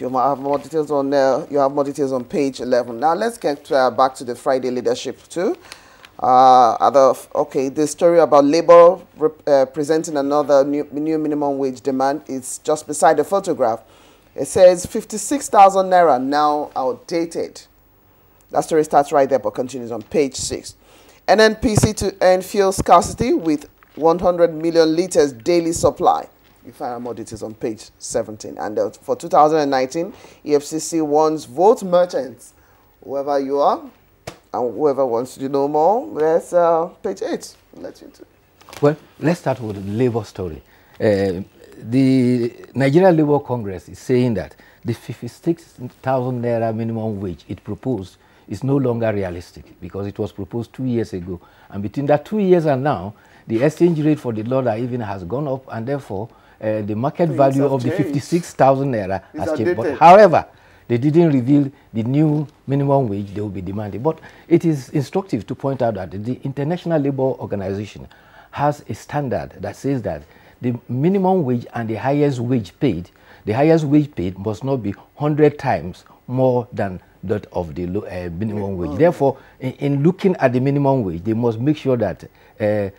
you have more details on you have more details on page 11. Now let's get back to the Friday leadership too. The story about Labour presenting another new minimum wage demand is just beside the photograph. It says 56,000 naira now outdated. That story starts right there but continues on page 6. NNPC to end fuel scarcity with 100 million litres daily supply. You find out more details on page 17. And for 2019, EFCC warns vote merchants, whoever you are, and whoever wants to know more, there's page 8. I'll let you do. Well, let's start with the Labour story. The Nigerian Labour Congress is saying that the 56,000 naira minimum wage it proposed is no longer realistic because it was proposed 2 years ago. And between that 2 years and now, the exchange rate for the dollar even has gone up, and therefore the market value of the 56,000 naira has changed. But however, they didn't reveal the new minimum wage they will be demanding. But it is instructive to point out that the International Labour Organization has a standard that says that the minimum wage and the highest wage paid must not be 100 times more than that of the minimum wage. Therefore, in looking at the minimum wage, they must make sure that the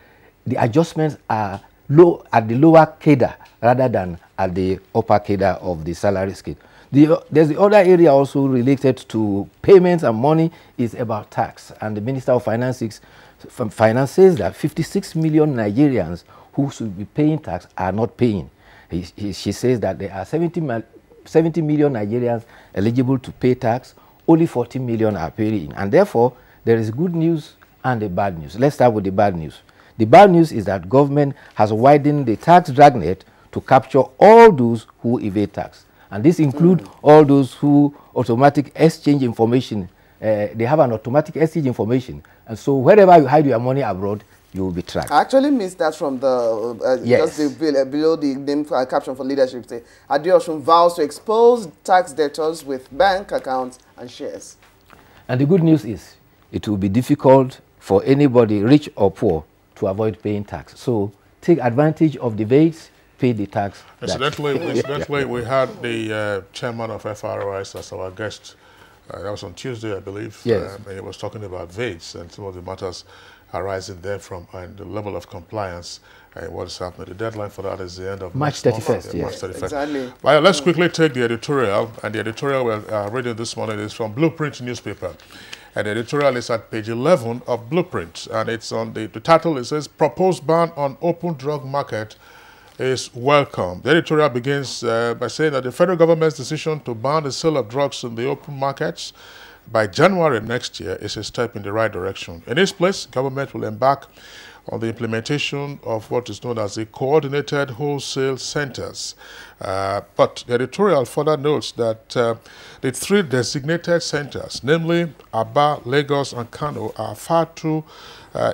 adjustments are low at the lower cadre rather than at the upper cadre of the salary scale. There's the other area also related to payments and money is about tax. And the Minister of Finance says that 56 million Nigerians who should be paying tax are not paying. She says that there are 70 million Nigerians eligible to pay tax, only 40 million are paying. And therefore, there is good news and the bad news. Let's start with the bad news. The bad news is that government has widened the tax dragnet to capture all those who evade tax. And this includes all those who automatic exchange information. They have an automatic exchange information. And so wherever you hide your money abroad, you will be tracked. I actually missed that from the, yes. Just below the name caption for leadership. Say, Adeosun vows to expose tax debtors with bank accounts and shares. And the good news is, it will be difficult for anybody, rich or poor, to avoid paying tax. So take advantage of the debates, pay the tax. Incidentally, we had the chairman of FROS as our guest. That was on Tuesday, I believe. Yes. And he was talking about VADES and some of the matters arising there from and the level of compliance and what is happening. The deadline for that is the end of March 31st. March 31st. Exactly. Well, let's quickly take the editorial. And the editorial we're reading this morning is from Blueprint newspaper. And the editorial is at page 11 of Blueprint. And it's on the title, it says, Proposed ban on open drug market is welcome. The editorial begins by saying that the federal government's decision to ban the sale of drugs in the open markets by January next year is a step in the right direction. In its place, government will embark on the implementation of what is known as the coordinated wholesale centers. But the editorial further notes that the 3 designated centers, namely Aba, Lagos, and Kano, are far too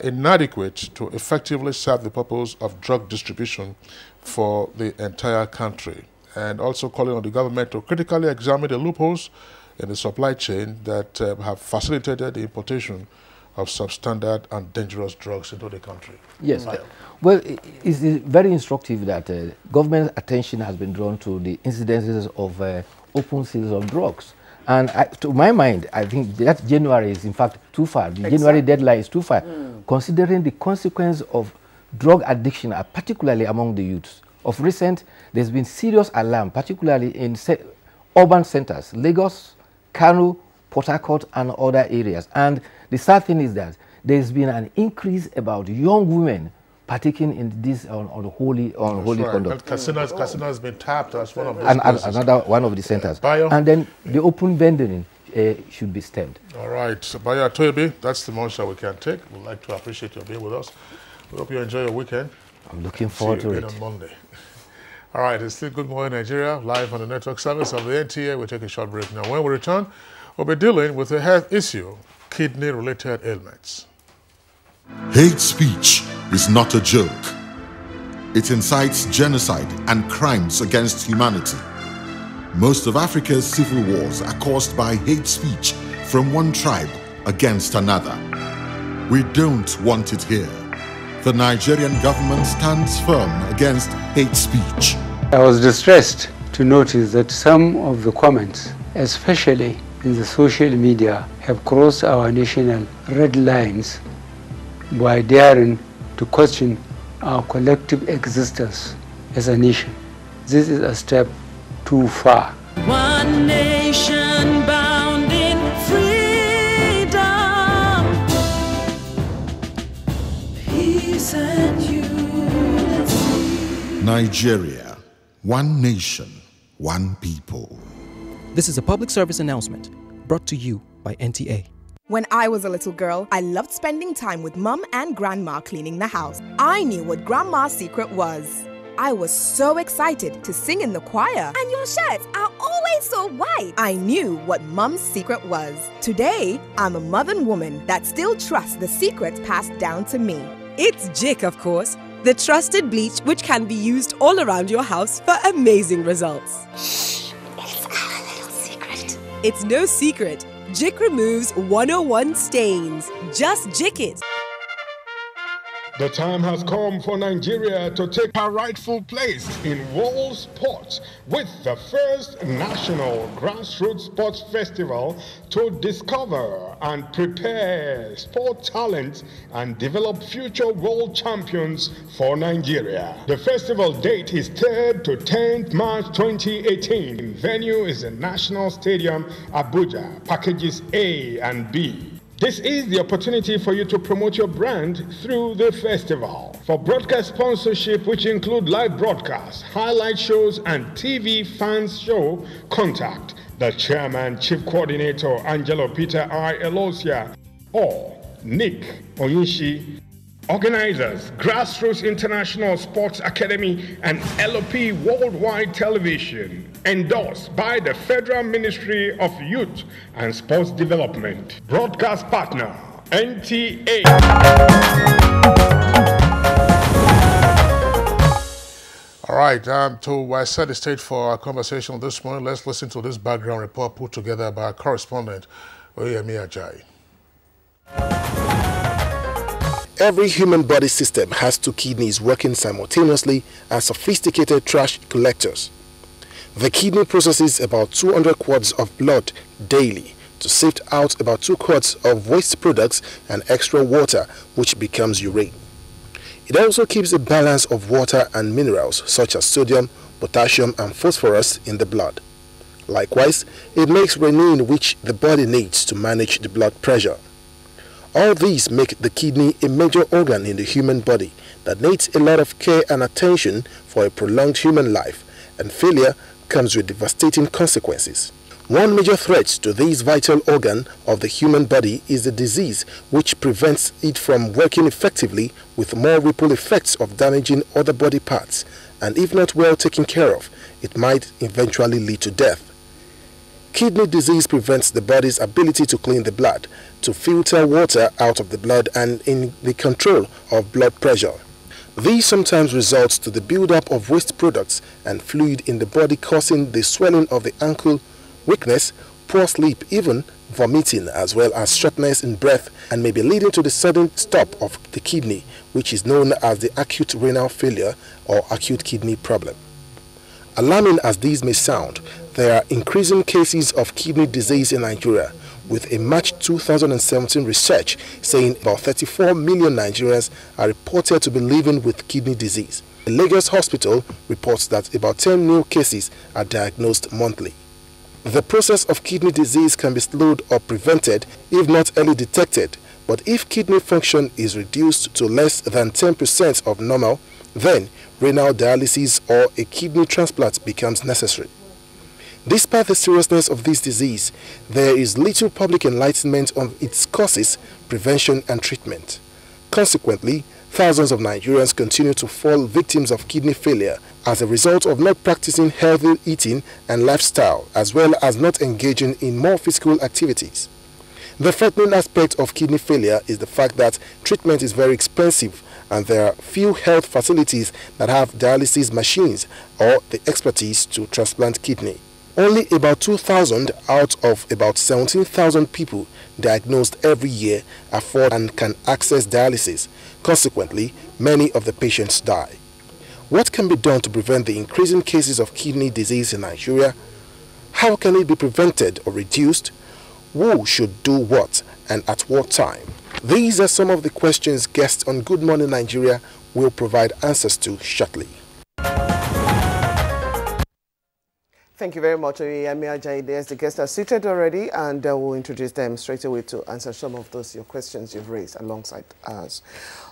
inadequate to effectively serve the purpose of drug distribution for the entire country. And also calling on the government to critically examine the loopholes in the supply chain that have facilitated the importation of substandard and dangerous drugs into the country. Yes. Well, it's very instructive that government attention has been drawn to the incidences of open sales of drugs. And to my mind, I think that January is in fact too far. The January deadline is too far, considering the consequence of drug addiction, particularly among the youths. Of recent, there's been serious alarm, particularly in urban centers, Lagos, Kano, Port Harcourt, and other areas. And the sad thing is that there's been an increase about young women partaking in this unholy conduct. Casino has been tapped as one of those another one of the centers. And then the open vending should be stemmed. All right, so Bayo Atoyebe, that's the most that we can take. We'd like to appreciate you being with us. We hope you enjoy your weekend. I'm looking forward to it. On Monday. All right, it's still Good Morning Nigeria, live on the network service of the NTA. We'll take a short break now. When we return, we'll be dealing with a health issue, kidney-related ailments. Hate speech is not a joke. It incites genocide and crimes against humanity. Most of Africa's civil wars are caused by hate speech from one tribe against another. We don't want it here. The Nigerian government stands firm against hate speech. I was distressed to to notice that some of the comments, especially in the social media, have crossed our national red lines by daring to question our collective existence as a nation. This is a step too far. One nation bound in freedom, peace and unity. Nigeria, one nation, one people. This is a public service announcement brought to you by NTA. When I was a little girl, I loved spending time with Mum and Grandma cleaning the house. I knew what Grandma's secret was. I was so excited to sing in the choir. And your shirts are always so white. I knew what Mum's secret was. Today, I'm a modern woman that still trusts the secrets passed down to me. It's Jik, of course, the trusted bleach which can be used all around your house for amazing results. Shh, it's our little secret. It's no secret. Jik removes 101 stains. Just Jik it. The time has come for Nigeria to take her rightful place in world sports with the first national Grassroots Sports Festival to discover and prepare sport talent and develop future world champions for Nigeria. The festival date is 3rd to 10th March 2018. Venue is the National Stadium, Abuja, packages A and B. This is the opportunity for you to promote your brand through the festival. For broadcast sponsorship, which include live broadcasts, highlight shows, and TV fans show, contact the Chairman, Chief Coordinator, Angelo Peter I. Elosia, or Nick Onyishi. Organizers, Grassroots International Sports Academy and LOP Worldwide Television. Endorsed by the Federal Ministry of Youth and Sports Development. Broadcast partner, NTA. All right, to set the stage for our conversation this morning, let's listen to this background report put together by our correspondent, Oyemi Ajayi. Every human body system has two kidneys working simultaneously as sophisticated trash collectors. The kidney processes about 200 quarts of blood daily to sift out about 2 quarts of waste products and extra water, which becomes urine. It also keeps a balance of water and minerals such as sodium, potassium and phosphorus in the blood. Likewise, it makes renin, which the body needs to manage the blood pressure. All these make the kidney a major organ in the human body that needs a lot of care and attention for a prolonged human life, and failure comes with devastating consequences. One major threat to this vital organ of the human body is the disease, which prevents it from working effectively, with more ripple effects of damaging other body parts, and if not well taken care of, it might eventually lead to death. Kidney disease prevents the body's ability to clean the blood, to filter water out of the blood, and in the control of blood pressure. These sometimes results to the buildup of waste products and fluid in the body, causing the swelling of the ankle, weakness, poor sleep, even vomiting, as well as shortness in breath, and may be leading to the sudden stop of the kidney, which is known as the acute renal failure or acute kidney problem. Alarming as these may sound, there are increasing cases of kidney disease in Nigeria, with a March 2017 research saying about 34 million Nigerians are reported to be living with kidney disease. The Lagos hospital reports that about 10 new cases are diagnosed monthly. The process of kidney disease can be slowed or prevented if not early detected, but if kidney function is reduced to less than 10% of normal, then renal dialysis or a kidney transplant becomes necessary. Despite the seriousness of this disease, there is little public enlightenment on its causes, prevention and treatment. Consequently, thousands of Nigerians continue to fall victims of kidney failure as a result of not practicing healthy eating and lifestyle, as well as not engaging in more physical activities. The threatening aspect of kidney failure is the fact that treatment is very expensive, and there are few health facilities that have dialysis machines or the expertise to transplant kidney. Only about 2,000 out of about 17,000 people diagnosed every year afford and can access dialysis. Consequently, many of the patients die. What can be done to prevent the increasing cases of kidney disease in Nigeria? How can it be prevented or reduced? Who should do what and at what time? These are some of the questions guests on Good Morning Nigeria will provide answers to shortly. Thank you very much, Oyeyemi Ajayi. The guests are seated already, and we'll introduce them straight away to answer some of your questions you've raised alongside us.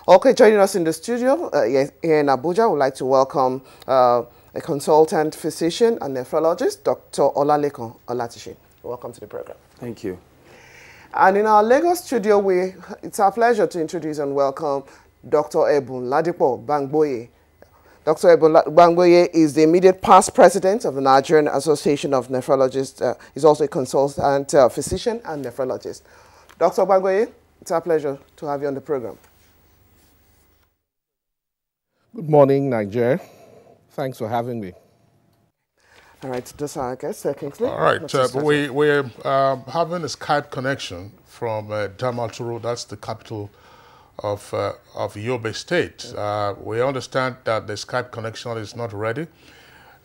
Okay, joining us in the studio here in Abuja, we'd like to welcome a consultant physician and nephrologist, Dr. Olalekan Olatishe. Welcome to the program. Thank you. And in our Lagos studio, it's our pleasure to introduce and welcome Dr. Ebun Ladipo Bangboye. Dr. Ebun Bangboye is the immediate past president of the Nigerian Association of Nephrologists. He's also a consultant physician and nephrologist. Dr. Bangboye, it's our pleasure to have you on the program. Good morning, Nigeria. Thanks for having me. All right, just our guest, Kingsley. All right, we're having a Skype connection from Damaturu. That's the capital of Yobe State. We understand that the Skype connection is not ready.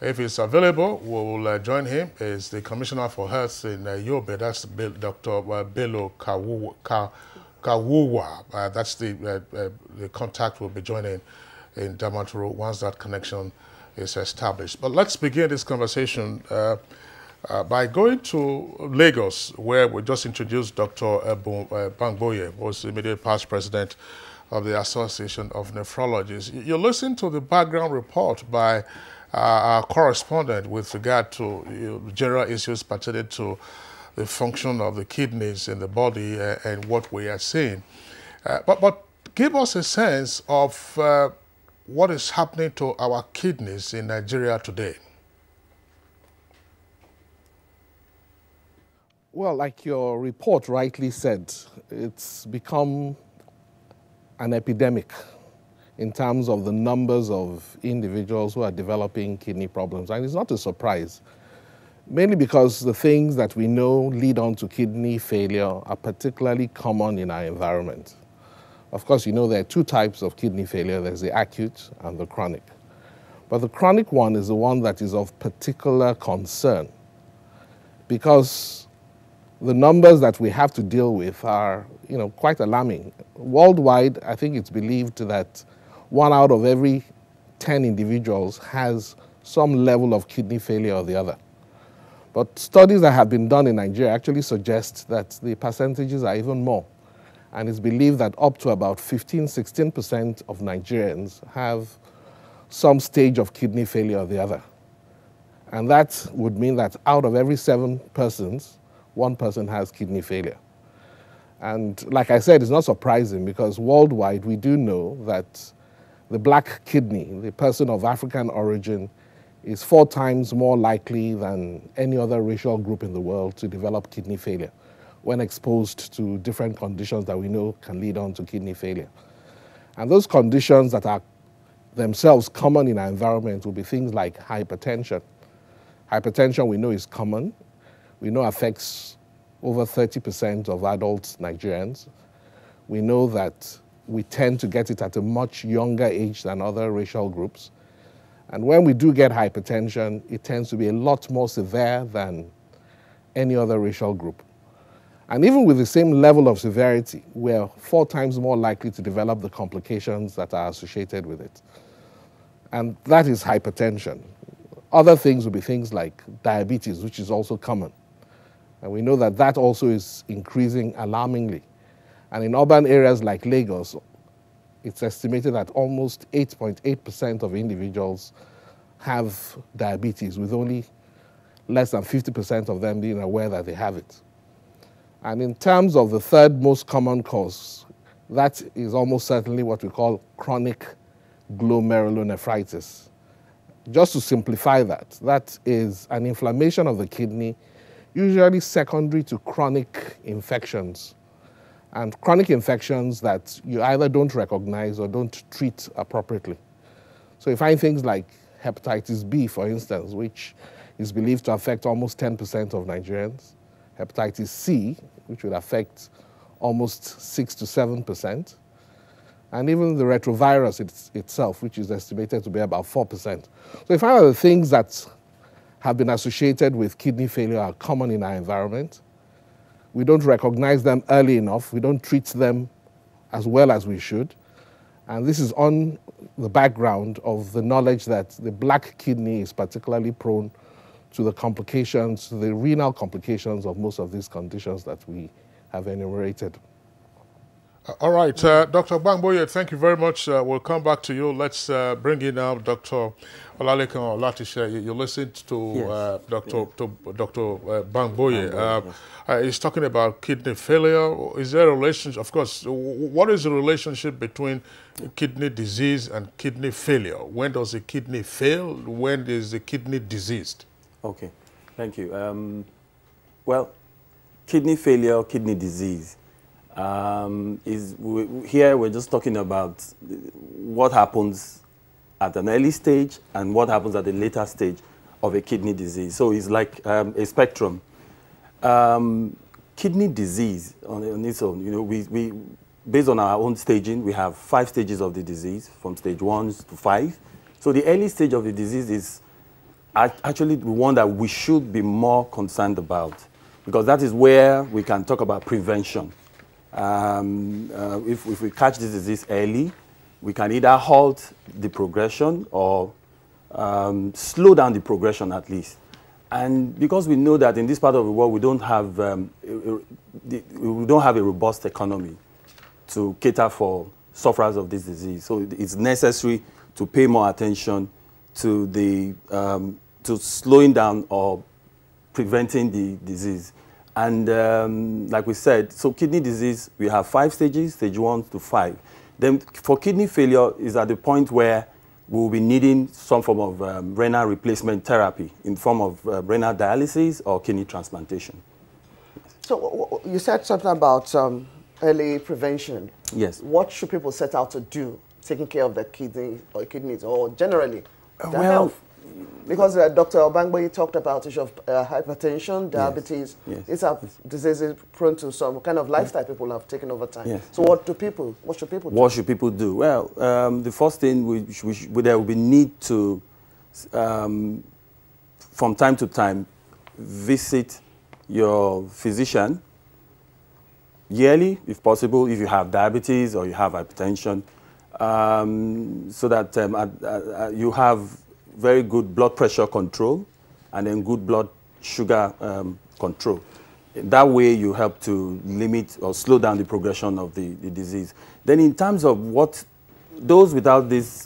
If it's available, we'll join him. He's the Commissioner for Health in Yobe. That's Dr. Bello Kawuwa. That's the contact we'll be joining in Damaturu once that connection is established. But let's begin this conversation by going to Lagos, where we just introduced Dr. Bangboye, who was the immediate past president of the Association of Nephrologists. You listen to the background report by our correspondent with regard to general issues pertaining to the function of the kidneys in the body and what we are seeing. But give us a sense of what is happening to our kidneys in Nigeria today. Well, like your report rightly said, it's become an epidemic in terms of the numbers of individuals who are developing kidney problems. And it's not a surprise, mainly because the things that we know lead on to kidney failure are particularly common in our environment. Of course, you know there are two types of kidney failure. There's the acute and the chronic. But the chronic one is the one that is of particular concern because the numbers that we have to deal with are, quite alarming. Worldwide, I think it's believed that 1 out of every 10 individuals has some level of kidney failure or the other. But studies that have been done in Nigeria actually suggest that the percentages are even more. And it's believed that up to about 15–16% of Nigerians have some stage of kidney failure or the other. And that would mean that out of every 7 persons, 1 person has kidney failure. And like I said, it's not surprising because worldwide we do know that the black kidney, the person of African origin, is 4 times more likely than any other racial group in the world to develop kidney failure when exposed to different conditions that we know can lead on to kidney failure. And those conditions that are themselves common in our environment will be things like hypertension. Hypertension we know is common. We know affects over 30% of adult Nigerians. We know that we tend to get it at a much younger age than other racial groups. And when we do get hypertension, it tends to be a lot more severe than any other racial group. And even with the same level of severity, we're 4 times more likely to develop the complications that are associated with it. And that is hypertension. Other things would be things like diabetes, which is also common. And we know that that also is increasing alarmingly. And in urban areas like Lagos, it's estimated that almost 8.8% of individuals have diabetes, with only less than 50% of them being aware that they have it. And in terms of the third most common cause, that is almost certainly what we call chronic glomerulonephritis. Just to simplify that, that is an inflammation of the kidney, usually secondary to chronic infections. And chronic infections that you either don't recognize or don't treat appropriately. So you find things like hepatitis B, for instance, which is believed to affect almost 10% of Nigerians. Hepatitis C, which would affect almost 6 to 7%. and even the retrovirus itself, which is estimated to be about 4%. So we find that the things that have been associated with kidney failure are common in our environment. We don't recognize them early enough. We don't treat them as well as we should. And this is on the background of the knowledge that the black kidney is particularly prone to the complications, the renal complications of most of these conditions that we have enumerated. All right, Dr. Bangboye, thank you very much. We'll come back to you. Let's bring in now Dr. Olalekan Olatishe. You listened to Yes. Dr. Bangboye. He's talking about kidney failure. Is there a relationship? Of course, what is the relationship between kidney disease and kidney failure? When does the kidney fail? When is the kidney diseased? Okay, thank you. Well, kidney failure, kidney disease, here we're just talking about what happens at an early stage and what happens at a later stage of a kidney disease. So it's like a spectrum. Kidney disease on its own, we based on our own staging, we have 5 stages of the disease, from stage 1 to 5. So the early stage of the disease is actually the one that we should be more concerned about, because that is where we can talk about prevention. If we catch this disease early, we can either halt the progression or slow down the progression at least. And because we know that in this part of the world we don't have a robust economy to cater for sufferers of this disease, so it's necessary to pay more attention to the to slowing down or preventing the disease. And like we said, so kidney disease, we have 5 stages, stage 1 to 5. Then for kidney failure is at the point where we will be needing some form of renal replacement therapy in form of renal dialysis or kidney transplantation. So you said something about early prevention. Yes. What should people set out to do, taking care of their kidneys or generally their Well, health? Because Dr. Bangboye talked about issue of hypertension, diabetes. Yes. These are diseases prone to some kind of lifestyle people have taken over time. Yes. So what should people do? What should people do? Well, the first thing there will be need to, from time to time, visit your physician yearly, if possible, if you have diabetes or you have hypertension, so that you have very good blood pressure control and then good blood sugar control. That way you help to limit or slow down the progression of the disease. Then in terms of what those without these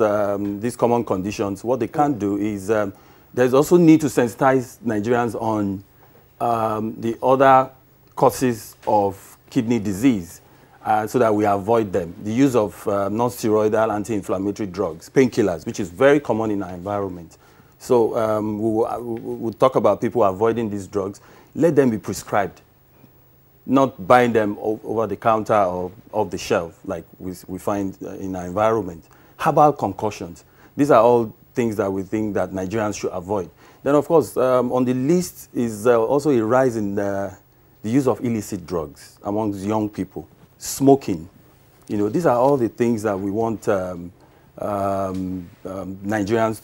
common conditions, what they can do is there's also need to sensitize Nigerians on the other causes of kidney disease so that we avoid them. The use of non-steroidal anti-inflammatory drugs, painkillers, which is very common in our environment. So we'll talk about people avoiding these drugs. Let them be prescribed, not buying them over the counter or off the shelf like we find in our environment. Herbal concussions. These are all things that we think that Nigerians should avoid. Then, of course, on the list is also a rise in the use of illicit drugs amongst young people. Smoking. These are all the things that we want Nigerians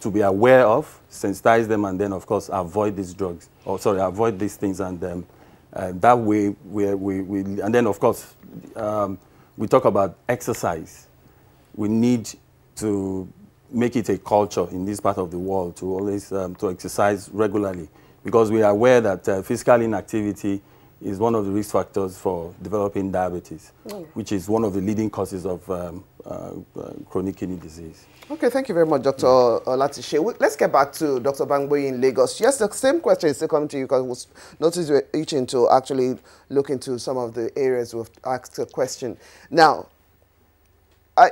to be aware of, sensitize them, and then, of course, avoid these drugs. Avoid these things, and that way and then, of course, we talk about exercise. We need to make it a culture in this part of the world to always to exercise regularly, because we are aware that physical inactivity is one of the risk factors for developing diabetes, which is one of the leading causes of chronic kidney disease. Okay, thank you very much, Dr. Olatishe. Let's get back to Dr. Bangboye in Lagos. Yes, the same question is still coming to you, because we noticed you're itching to actually look into some of the areas we've asked a question. Now,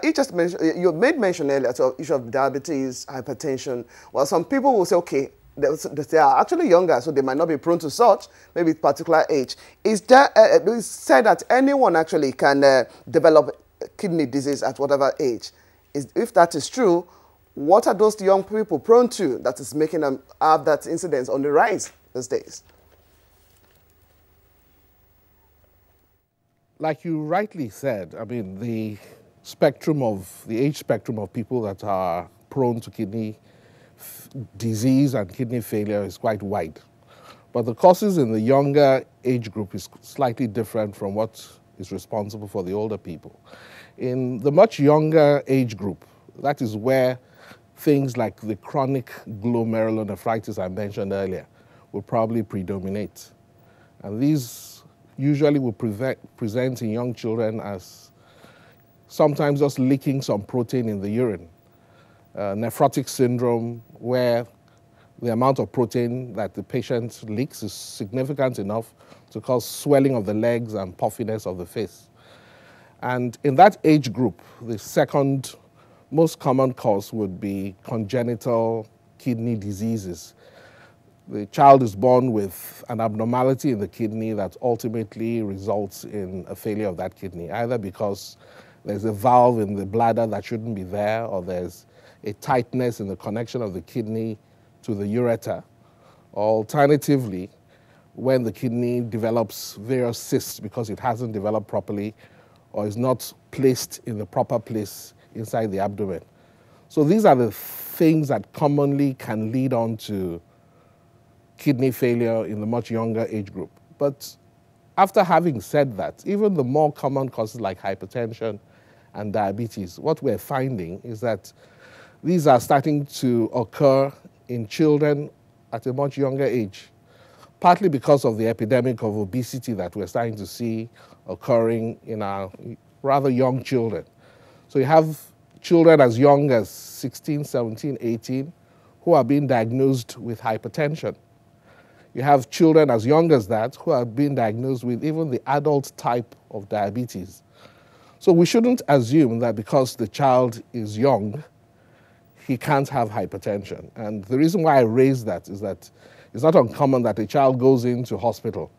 you made mention earlier to the issue of diabetes, hypertension. Well, some people will say, okay, they are actually younger, so they might not be prone to such, maybe particular age. Is there, it's said that anyone actually can develop kidney disease at whatever age. If that is true, what are those young people prone to that is making them have that incidence on the rise these days? Like you rightly said, I mean, the age spectrum of people that are prone to kidney disease and kidney failure is quite wide. But the causes in the younger age group is slightly different from what is responsible for the older people. In the much younger age group, that is where things like the chronic glomerulonephritis I mentioned earlier will probably predominate. And these usually will present in young children as sometimes just leaking some protein in the urine. Nephrotic syndrome, where the amount of protein that the patient leaks is significant enough to cause swelling of the legs and puffiness of the face. And in that age group, the second most common cause would be congenital kidney diseases. The child is born with an abnormality in the kidney that ultimately results in a failure of that kidney, either because there's a valve in the bladder that shouldn't be there, or there's a tightness in the connection of the kidney to the ureter, or alternatively, when the kidney develops various cysts because it hasn't developed properly or is not placed in the proper place inside the abdomen. So these are the things that commonly can lead on to kidney failure in the much younger age group. But after having said that, even the more common causes like hypertension and diabetes, what we're finding is that these are starting to occur in children at a much younger age, partly because of the epidemic of obesity that we're starting to see occurring in our rather young children. So you have children as young as 16, 17, 18 who are being diagnosed with hypertension. You have children as young as that who are being diagnosed with even the adult type of diabetes. So we shouldn't assume that because the child is young, he can't have hypertension. And the reason why I raise that is that it's not uncommon that a child goes into hospital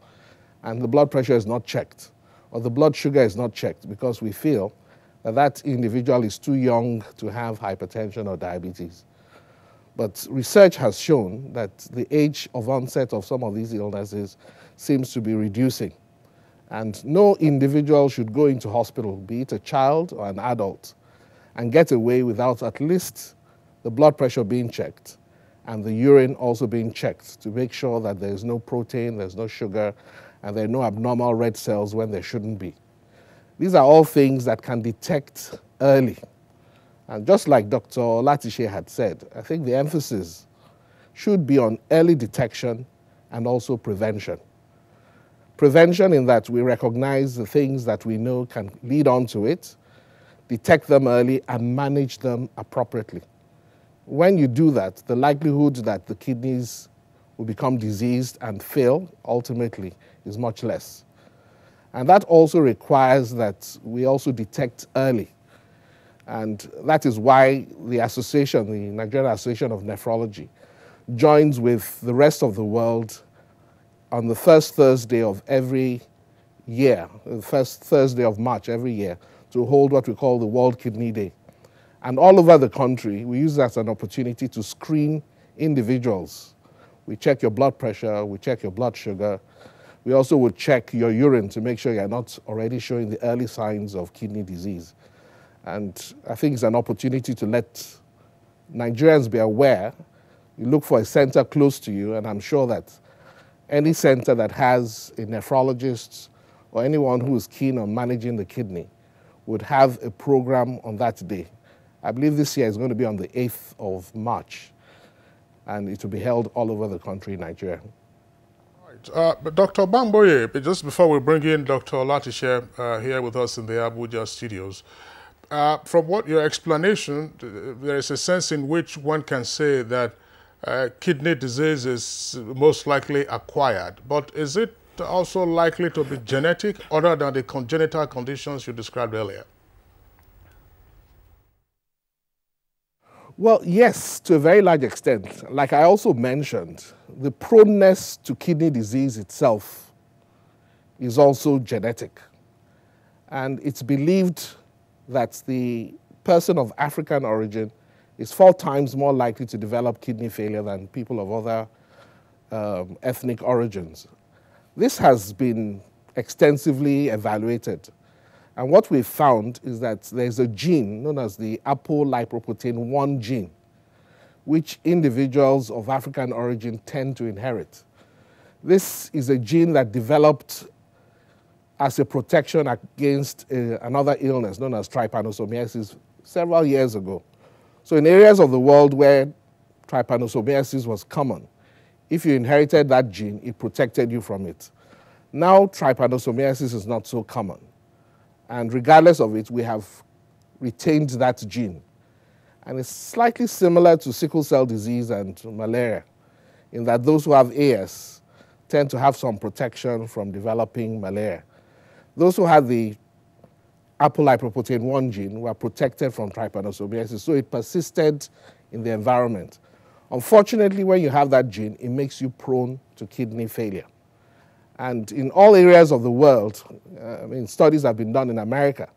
and the blood pressure is not checked or the blood sugar is not checked because we feel that that individual is too young to have hypertension or diabetes. But research has shown that the age of onset of some of these illnesses seems to be reducing. And no individual should go into hospital, be it a child or an adult, and get away without at least the blood pressure being checked and the urine also being checked to make sure that there's no protein, there's no sugar, and there are no abnormal red cells when there shouldn't be. These are all things that can detect early. And just like Dr. Latishe had said, I think the emphasis should be on early detection and also prevention. Prevention in that we recognize the things that we know can lead on to it, detect them early, and manage them appropriately. When you do that, the likelihood that the kidneys will become diseased and fail ultimately is much less. And that also requires that we also detect early. And that is why the association, the Nigerian Association of Nephrology, joins with the rest of the world on the first Thursday of every year, the first Thursday of March every year, to hold what we call the World Kidney Day. And all over the country, we use that as an opportunity to screen individuals. We check your blood pressure, we check your blood sugar. We also would check your urine to make sure you're not already showing the early signs of kidney disease. And I think it's an opportunity to let Nigerians be aware. You look for a center close to you, and I'm sure that any center that has a nephrologist or anyone who is keen on managing the kidney would have a program on that day. I believe this year is going to be on the 8th of March, and it will be held all over the country in Nigeria. But Dr. Bamboye, just before we bring in Dr. Latishe here with us in the Abuja studios, from what your explanation, there is a sense in which one can say that kidney disease is most likely acquired. But is it also likely to be genetic other than the congenital conditions you described earlier? Well, yes, to a very large extent. Like I also mentioned, the proneness to kidney disease itself is also genetic. And it's believed that the person of African origin is 4 times more likely to develop kidney failure than people of other ethnic origins. This has been extensively evaluated. And what we found is that there's a gene known as the apolipoprotein 1 gene, which individuals of African origin tend to inherit. This is a gene that developed as a protection against another illness known as trypanosomiasis several years ago. So in areas of the world where trypanosomiasis was common, if you inherited that gene, it protected you from it. Now trypanosomiasis is not so common. And regardless of it, we have retained that gene. And it's slightly similar to sickle cell disease and malaria, in that those who have AS tend to have some protection from developing malaria. Those who have the apolipoprotein 1 gene were protected from trypanosomiasis, so it persisted in the environment. Unfortunately, when you have that gene, it makes you prone to kidney failure. And in all areas of the world, studies have been done in America,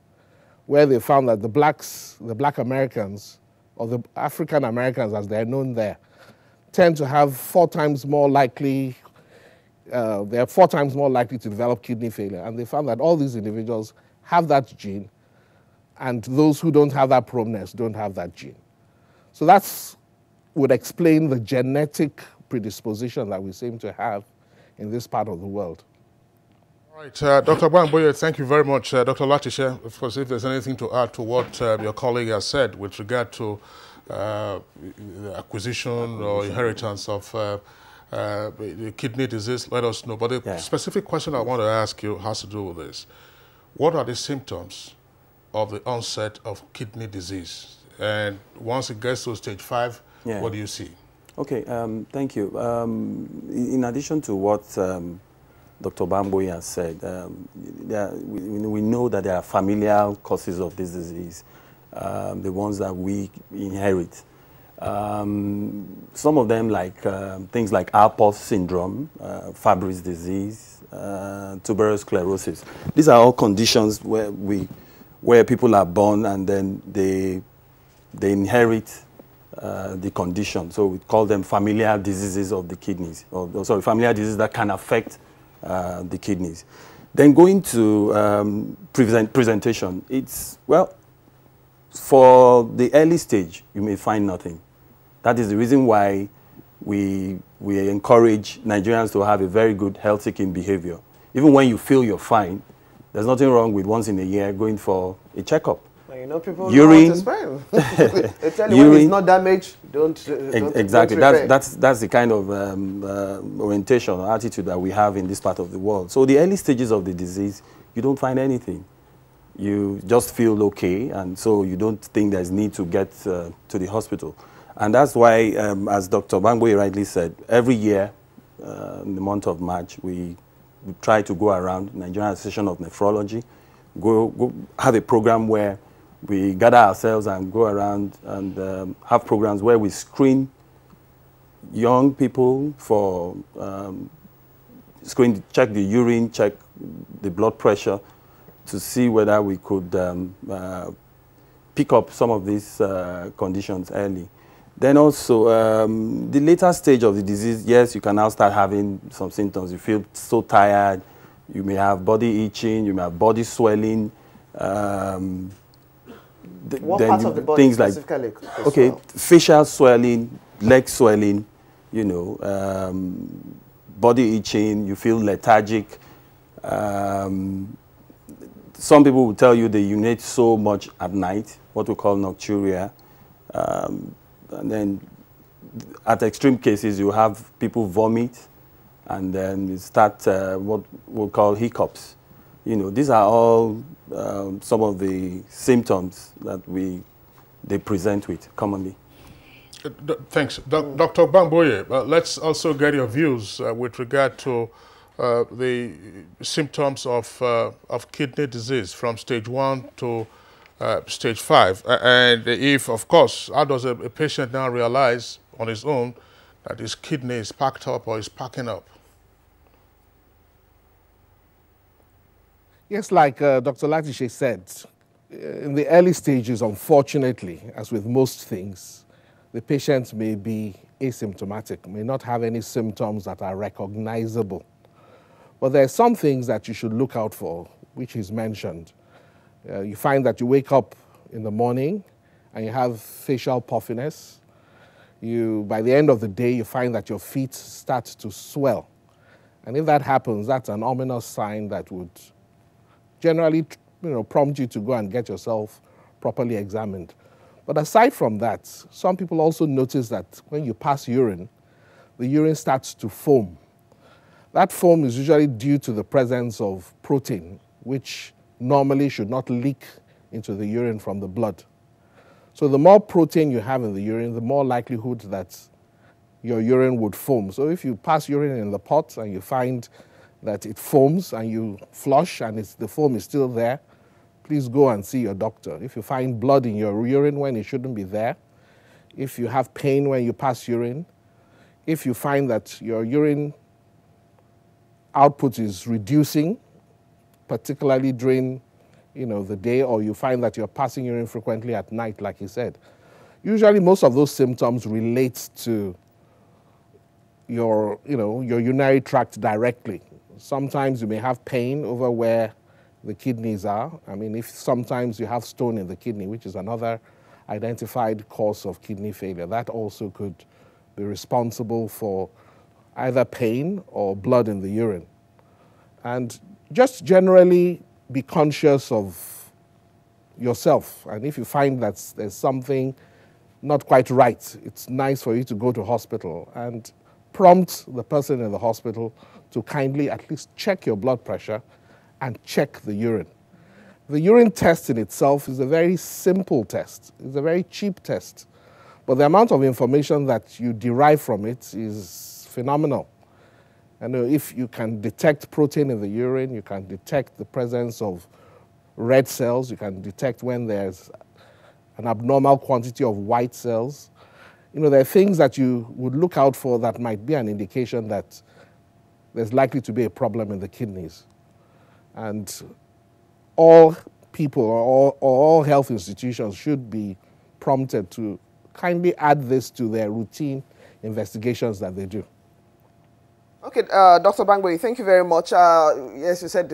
where they found that the black Americans, or the African Americans as they're known there, tend to have 4 times more likely, they are 4 times more likely to develop kidney failure. And they found that all these individuals have that gene, and those who don't have that proneness don't have that gene. So that would explain the genetic predisposition that we seem to have in this part of the world. All right, Dr. Bamboye, thank you very much. Dr. Latishe, of course, if there's anything to add to what your colleague has said with regard to the acquisition or inheritance of the kidney disease, let us know. But the specific question I want to ask you has to do with this. What are the symptoms of the onset of kidney disease? And once it gets to stage 5, what do you see? Okay, thank you. In addition to what Dr. Bamboye has said, we know that there are familial causes of this disease, the ones that we inherit. Some of them, like things like Alport syndrome, Fabry's disease, tuberous sclerosis. These are all conditions where people are born and then they inherit the condition. So we call them familial diseases of the kidneys, or sorry, familial diseases that can affect the kidneys. Then going to presentation, it's, well, for the early stage, you may find nothing. That is the reason why we encourage Nigerians to have a very good health-seeking behavior. Even when you feel you're fine, there's nothing wrong with once in a year going for a checkup. You know, people urine, don't want to spend. They tell you when it's not damaged, don't exactly. Don't that's the kind of orientation or attitude that we have in this part of the world. So the early stages of the disease, you don't find anything. You just feel okay, and so you don't think there's need to get to the hospital. And that's why, as Dr. Bamboye rightly said, every year in the month of March, we try to go around Nigerian Association of Nephrology, go have a program where we gather ourselves and go around and have programs where we screen young people for check the urine, check the blood pressure to see whether we could pick up some of these conditions early. Then also, the later stage of the disease, yes, you can now start having some symptoms. You feel so tired, you may have body itching, you may have body swelling. What part of the body things specifically? Like, okay, facial swelling, leg swelling, you know, body itching, you feel lethargic. Some people will tell you they urinate so much at night, what we call nocturia. And then at extreme cases, you have people vomit, and then you start what we'll call hiccups. You know, these are all some of the symptoms that they present with commonly. Thanks. Dr. Bamboye, let's also get your views with regard to the symptoms of kidney disease from stage 1 to stage 5. And if, of course, how does a patient now realize on his own that his kidney is packed up or is packing up? Yes, like Dr. Latishe said, in the early stages, unfortunately, as with most things, the patient may be asymptomatic, may not have any symptoms that are recognizable. But there are some things that you should look out for, which is mentioned. You find that you wake up in the morning and you have facial puffiness. By the end of the day, you find that your feet start to swell. And if that happens, that's an ominous sign that would generally prompt you to go and get yourself properly examined. But aside from that, some people also notice that when you pass urine, the urine starts to foam. That foam is usually due to the presence of protein, which normally should not leak into the urine from the blood. So the more protein you have in the urine, the more likelihood that your urine would foam. So if you pass urine in the pot and you find that it foams and you flush and the foam is still there, please go and see your doctor. If you find blood in your urine when it shouldn't be there, if you have pain when you pass urine, if you find that your urine output is reducing, particularly during the day, or you find that you're passing urine frequently at night, like you said. Usually most of those symptoms relate to your urinary tract directly. Sometimes you may have pain over where the kidneys are. I mean, if sometimes you have stone in the kidney, which is another identified cause of kidney failure, that also could be responsible for either pain or blood in the urine. And just generally be conscious of yourself. And if you find that there's something not quite right, it's nice for you to go to hospital and prompt the person in the hospital to kindly at least check your blood pressure and check the urine. The urine test in itself is a very simple test. It's a very cheap test. But the amount of information that you derive from it is phenomenal. And if you can detect protein in the urine, you can detect the presence of red cells, you can detect when there's an abnormal quantity of white cells. There are things that you would look out for that might be an indication that there's likely to be a problem in the kidneys. And all people or all health institutions should be prompted to kindly add this to their routine investigations that they do. Okay, Dr. Bangboyi, thank you very much. Yes, you said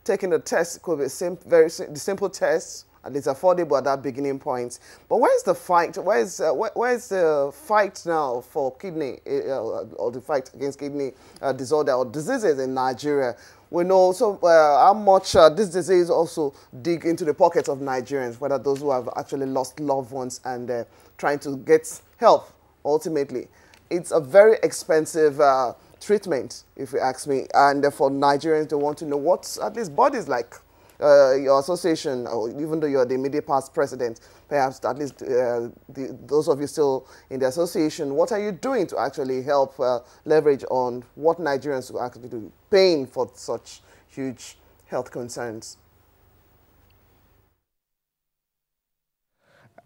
taking the test could be the simple test, and it's affordable at that beginning point. But where's the fight? Where's the fight now for kidney or the fight against kidney disorder or diseases in Nigeria? We know how much this disease also dig into the pockets of Nigerians, whether those who have actually lost loved ones and trying to get help ultimately. It's a very expensive treatment, if you ask me. And for Nigerians, they want to know what at least bodies like your association, or even though you're the immediate past president, perhaps at least those of you still in the association, what are you doing to actually help leverage on what Nigerians will actually do, paying for such huge health concerns?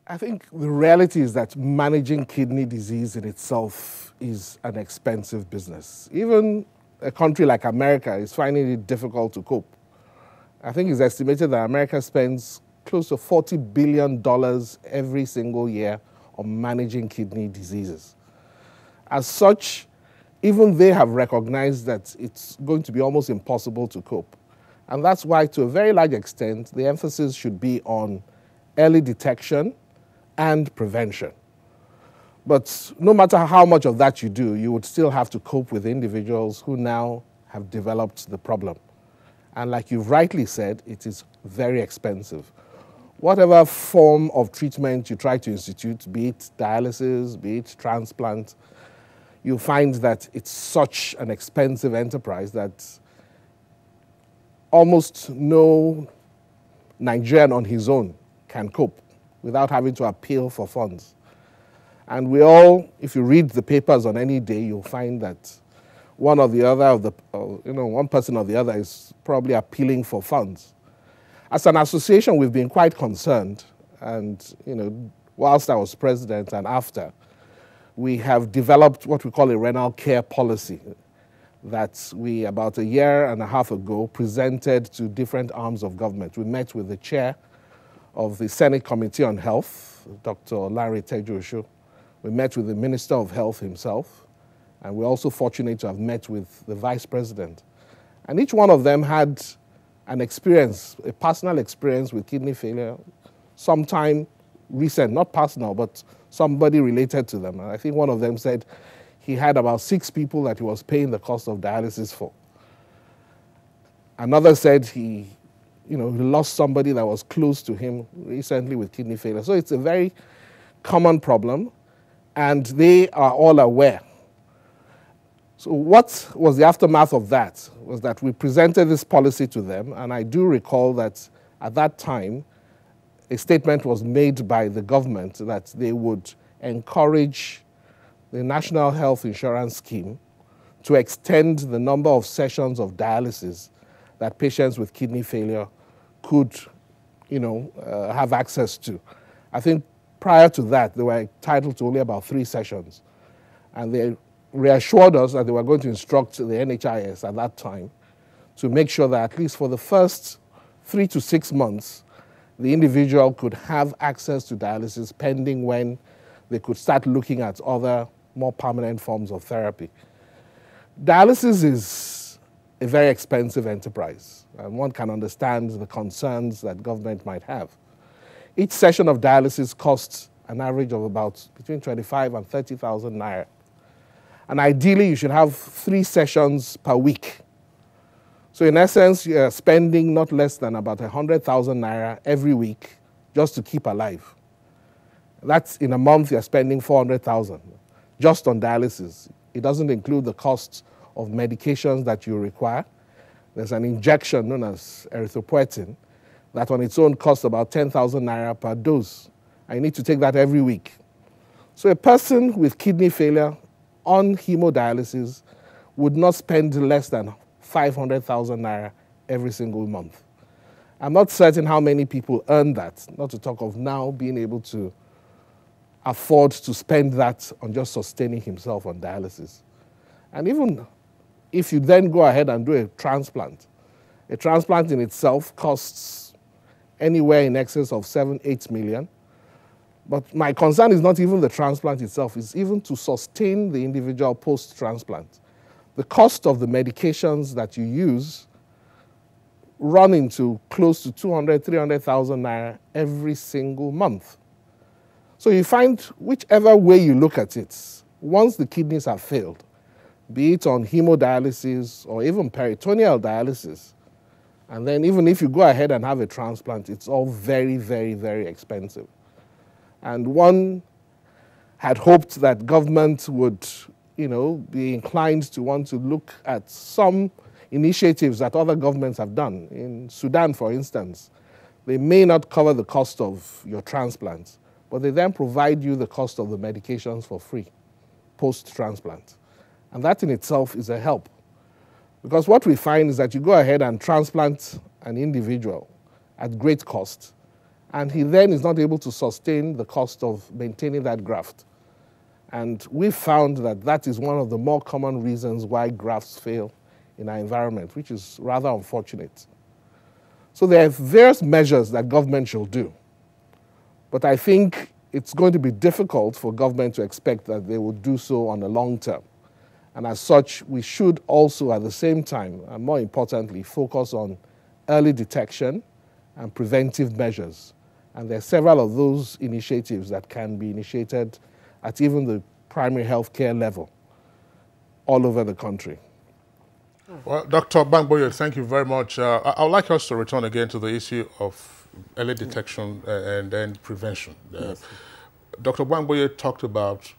I think the reality is that managing kidney disease in itself is an expensive business. Even a country like America is finding it difficult to cope. I think it's estimated that America spends close to $40 billion every single year on managing kidney diseases. As such, even they have recognized that it's going to be almost impossible to cope. And that's why, to a very large extent, the emphasis should be on early detection and prevention. But no matter how much of that you do, you would still have to cope with individuals who now have developed the problem. And like you've rightly said, it is very expensive. Whatever form of treatment you try to institute, be it dialysis, be it transplant, you find that it's such an expensive enterprise that almost no Nigerian on his own can cope without having to appeal for funds. And we all, if you read the papers on any day, you'll find that one or the other one person or the other is probably appealing for funds. As an association, we've been quite concerned, and whilst I was president and after, we have developed what we call a renal care policy that we, about a year and a half ago, presented to different arms of government. We met with the chair of the Senate Committee on Health, Dr. Larry Tejuosho. We met with the Minister of Health himself, and we're also fortunate to have met with the Vice President. And each one of them had an experience, a personal experience with kidney failure, sometime recent, not personal, but somebody related to them. And I think one of them said he had about 6 people that he was paying the cost of dialysis for. Another said he lost somebody that was close to him recently with kidney failure. So it's a very common problem, and they are all aware. So what was the aftermath of that was that we presented this policy to them, and I do recall that at that time, a statement was made by the government that they would encourage the National Health Insurance Scheme to extend the number of sessions of dialysis that patients with kidney failure could, have access to. I think prior to that, they were entitled to only about 3 sessions. And they reassured us that they were going to instruct the NHIS at that time to make sure that at least for the first 3 to 6 months, the individual could have access to dialysis pending when they could start looking at other more permanent forms of therapy. Dialysis is a very expensive enterprise, and one can understand the concerns that government might have. Each session of dialysis costs an average of about between 25 and 30,000 naira. And ideally, you should have 3 sessions per week. So in essence, you're spending not less than about 100,000 naira every week just to keep alive. That's in a month, you're spending 400,000 just on dialysis. It doesn't include the cost of medications that you require. There's an injection known as erythropoietin that on its own costs about 10,000 naira per dose. And you need to take that every week. So a person with kidney failure on hemodialysis would not spend less than 500,000 naira every single month. I'm not certain how many people earn that, not to talk of now being able to afford to spend that on just sustaining himself on dialysis. And even if you then go ahead and do a transplant in itself costs anywhere in excess of 7-8 million. But my concern is not even the transplant itself, it's even to sustain the individual post-transplant. The cost of the medications that you use run into close to 200,000, 300,000 naira every single month. So you find whichever way you look at it, once the kidneys have failed, be it on hemodialysis or even peritoneal dialysis, and then even if you go ahead and have a transplant, it's all very, very, very expensive. And one had hoped that government would, be inclined to want to look at some initiatives that other governments have done. In Sudan, for instance, they may not cover the cost of your transplant, but they then provide you the cost of the medications for free, post-transplant. And that in itself is a help. Because what we find is that you go ahead and transplant an individual at great cost, and he then is not able to sustain the cost of maintaining that graft. And we found that that is one of the more common reasons why grafts fail in our environment, which is rather unfortunate. So there are various measures that government should do. But I think it's going to be difficult for government to expect that they will do so on the long term. And as such, we should also at the same time, and more importantly, focus on early detection and preventive measures. And there are several of those initiatives that can be initiated at even the primary health care level all over the country. Well, Dr. Bangboye, thank you very much. I would like us to return again to the issue of early detection and then prevention. Yes. Dr. Bangboye talked about,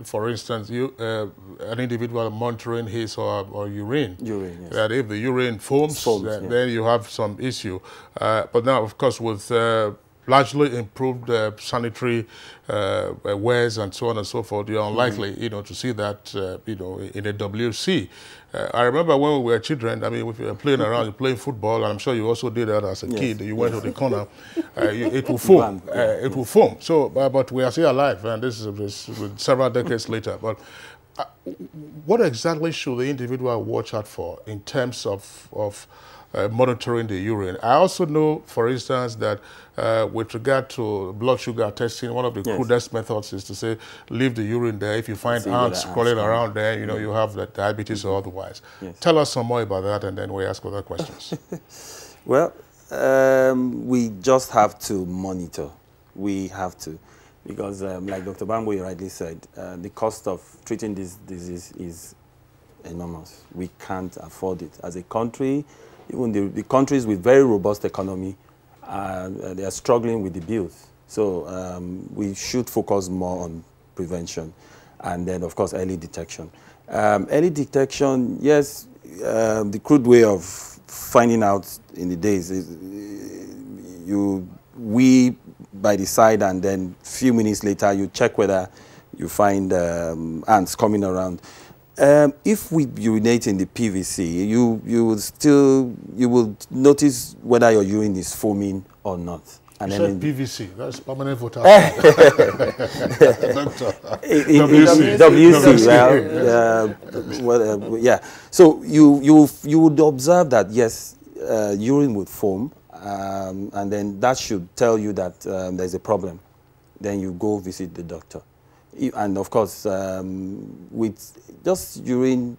for instance, an individual monitoring his or urine. Urine, yes. That if the urine foams, then you have some issue. But now, of course, with largely improved sanitary wares and so on and so forth, you're unlikely, to see that, in a WC. I remember when we were children, I mean, if you were playing around, you're playing football, and I'm sure you also did that as a kid. You went to the corner, it will foam. It will foam. So, but we are still alive, and this is several decades later. But what exactly should the individual watch out for in terms of monitoring the urine? I also know, for instance, that with regard to blood sugar testing, one of the crudest methods is to say, leave the urine there. If you find ants crawling around there, you know, you have that diabetes or otherwise. Tell us some more about that, and then we ask other questions. Well, we just have to monitor. We have to. Because like Dr. Bamboy rightly said, the cost of treating this disease is enormous. We can't afford it. As a country, even the countries with very robust economy, they are struggling with the bills. So we should focus more on prevention and then, of course, early detection. Early detection, yes, the crude way of finding out in the days is we by the side, and then a few minutes later you check whether you find ants coming around. If we urinate in the PVC, you will notice whether your urine is foaming or not. And you then said PVC, that's permanent voter. WC, well, yeah. So you would observe that yes, urine would foam. And then that should tell you that there's a problem. Then you go visit the doctor. And of course, with just urine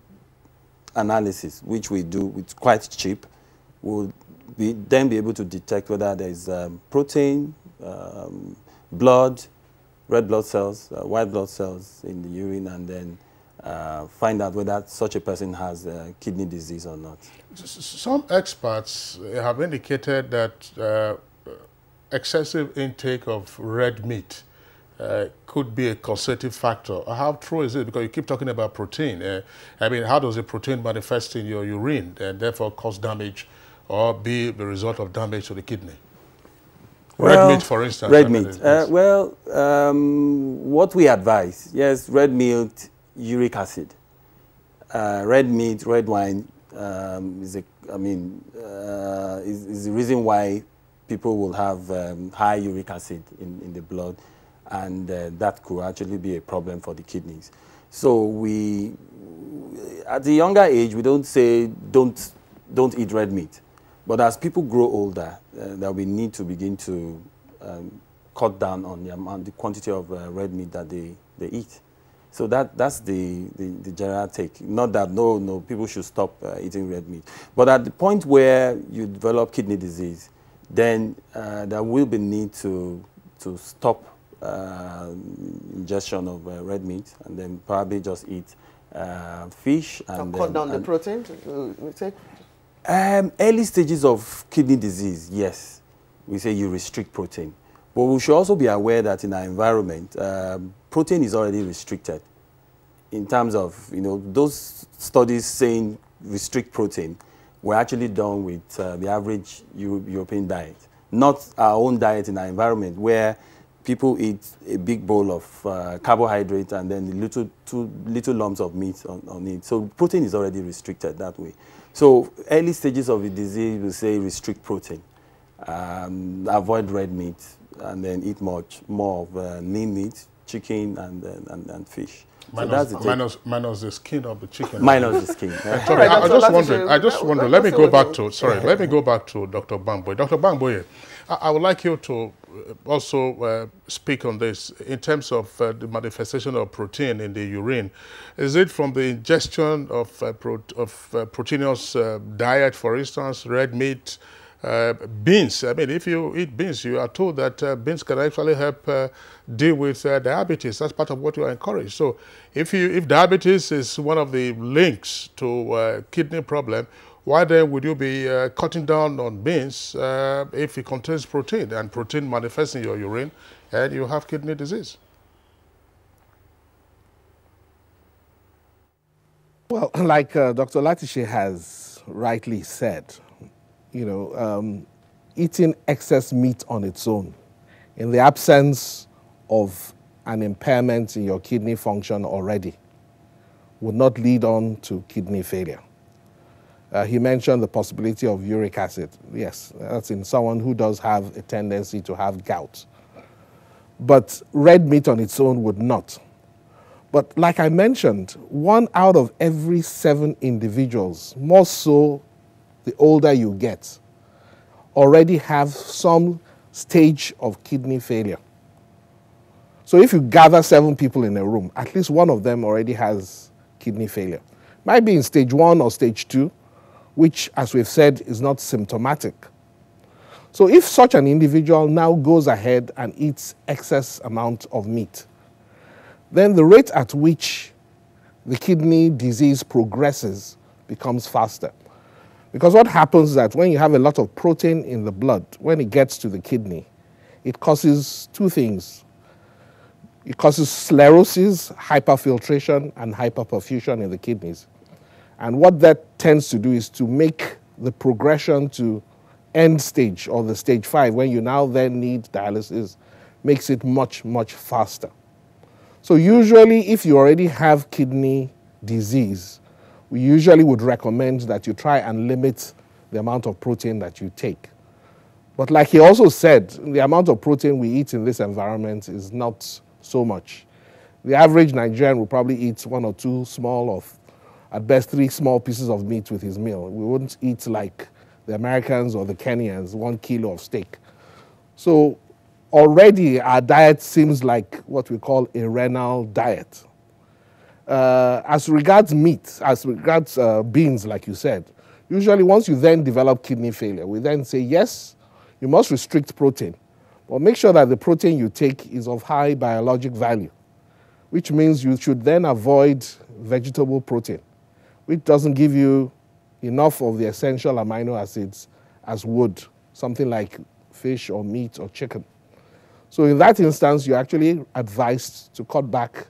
analysis, which we do, it's quite cheap, we'll then be able to detect whether there's protein, blood, red blood cells, white blood cells in the urine, and then find out whether such a person has kidney disease or not. Some experts have indicated that excessive intake of red meat could be a causative factor. How true is it? Because you keep talking about protein. I mean, how does a protein manifest in your urine and therefore cause damage or be the result of damage to the kidney? Red meat, for instance. Red meat. What we advise, yes, red meat, uric acid. Red meat, red wine is the reason why people will have high uric acid in the blood, and that could actually be a problem for the kidneys. So we, at the younger age, we don't say don't eat red meat, but as people grow older, that we need to begin to cut down on the quantity of red meat that they eat. So that's the general take. Not that no people should stop eating red meat, but at the point where you develop kidney disease, then there will be need to stop ingestion of red meat, and then probably just eat fish and cut down the protein. We take early stages of kidney disease. Yes, we say you restrict protein, but we should also be aware that in our environment, protein is already restricted. In terms of those studies saying restrict protein were actually done with the average European diet, not our own diet in our environment, where people eat a big bowl of carbohydrate and then two little lumps of meat on it. So protein is already restricted that way. So early stages of the disease, we say restrict protein, avoid red meat, and then eat much more of lean meat, chicken and fish. Minus the skin of the chicken. Minus the skin. Sorry, I just wonder. Let me go back to Dr. Bamboy. Dr. Bamboy, I would like you to also speak on this in terms of the manifestation of protein in the urine. Is it from the ingestion of proteinous diet, for instance, red meat, beans? I mean, if you eat beans, you are told that beans can actually help deal with diabetes. That's part of what you are encouraged. So if diabetes is one of the links to kidney problem, why then would you be cutting down on beans if it contains protein, and protein manifests in your urine and you have kidney disease? Well, like Dr. Latishe has rightly said, eating excess meat on its own, in the absence of an impairment in your kidney function already, would not lead on to kidney failure. He mentioned the possibility of uric acid. Yes, that's in someone who does have a tendency to have gout. But red meat on its own would not. But like I mentioned, 1 out of every 7 individuals, more so the older you get, already have some stage of kidney failure. So if you gather 7 people in a room, at least one of them already has kidney failure. Might be in stage 1 or stage 2, which, as we've said, is not symptomatic. So if such an individual now goes ahead and eats excess amount of meat, then the rate at which the kidney disease progresses becomes faster. Because what happens is that when you have a lot of protein in the blood, when it gets to the kidney, it causes 2 things. It causes sclerosis, hyperfiltration, and hyperperfusion in the kidneys. And what that tends to do is to make the progression to end stage, or the stage 5, when you now then need dialysis, makes it much, much faster. So usually if you already have kidney disease, we usually would recommend that you try and limit the amount of protein that you take. But like he also said, the amount of protein we eat in this environment is not so much. The average Nigerian will probably eat 1 or 2 small, or at best 3 small pieces of meat with his meal. We wouldn't eat like the Americans or the Kenyans, 1 kilo of steak. So already our diet seems like what we call a renal diet. As regards meat, as regards beans, like you said, usually once you then develop kidney failure, we then say, yes, you must restrict protein, but make sure that the protein you take is of high biologic value, which means you should then avoid vegetable protein, which doesn't give you enough of the essential amino acids as would something like fish or meat or chicken. So in that instance, you're actually advised to cut back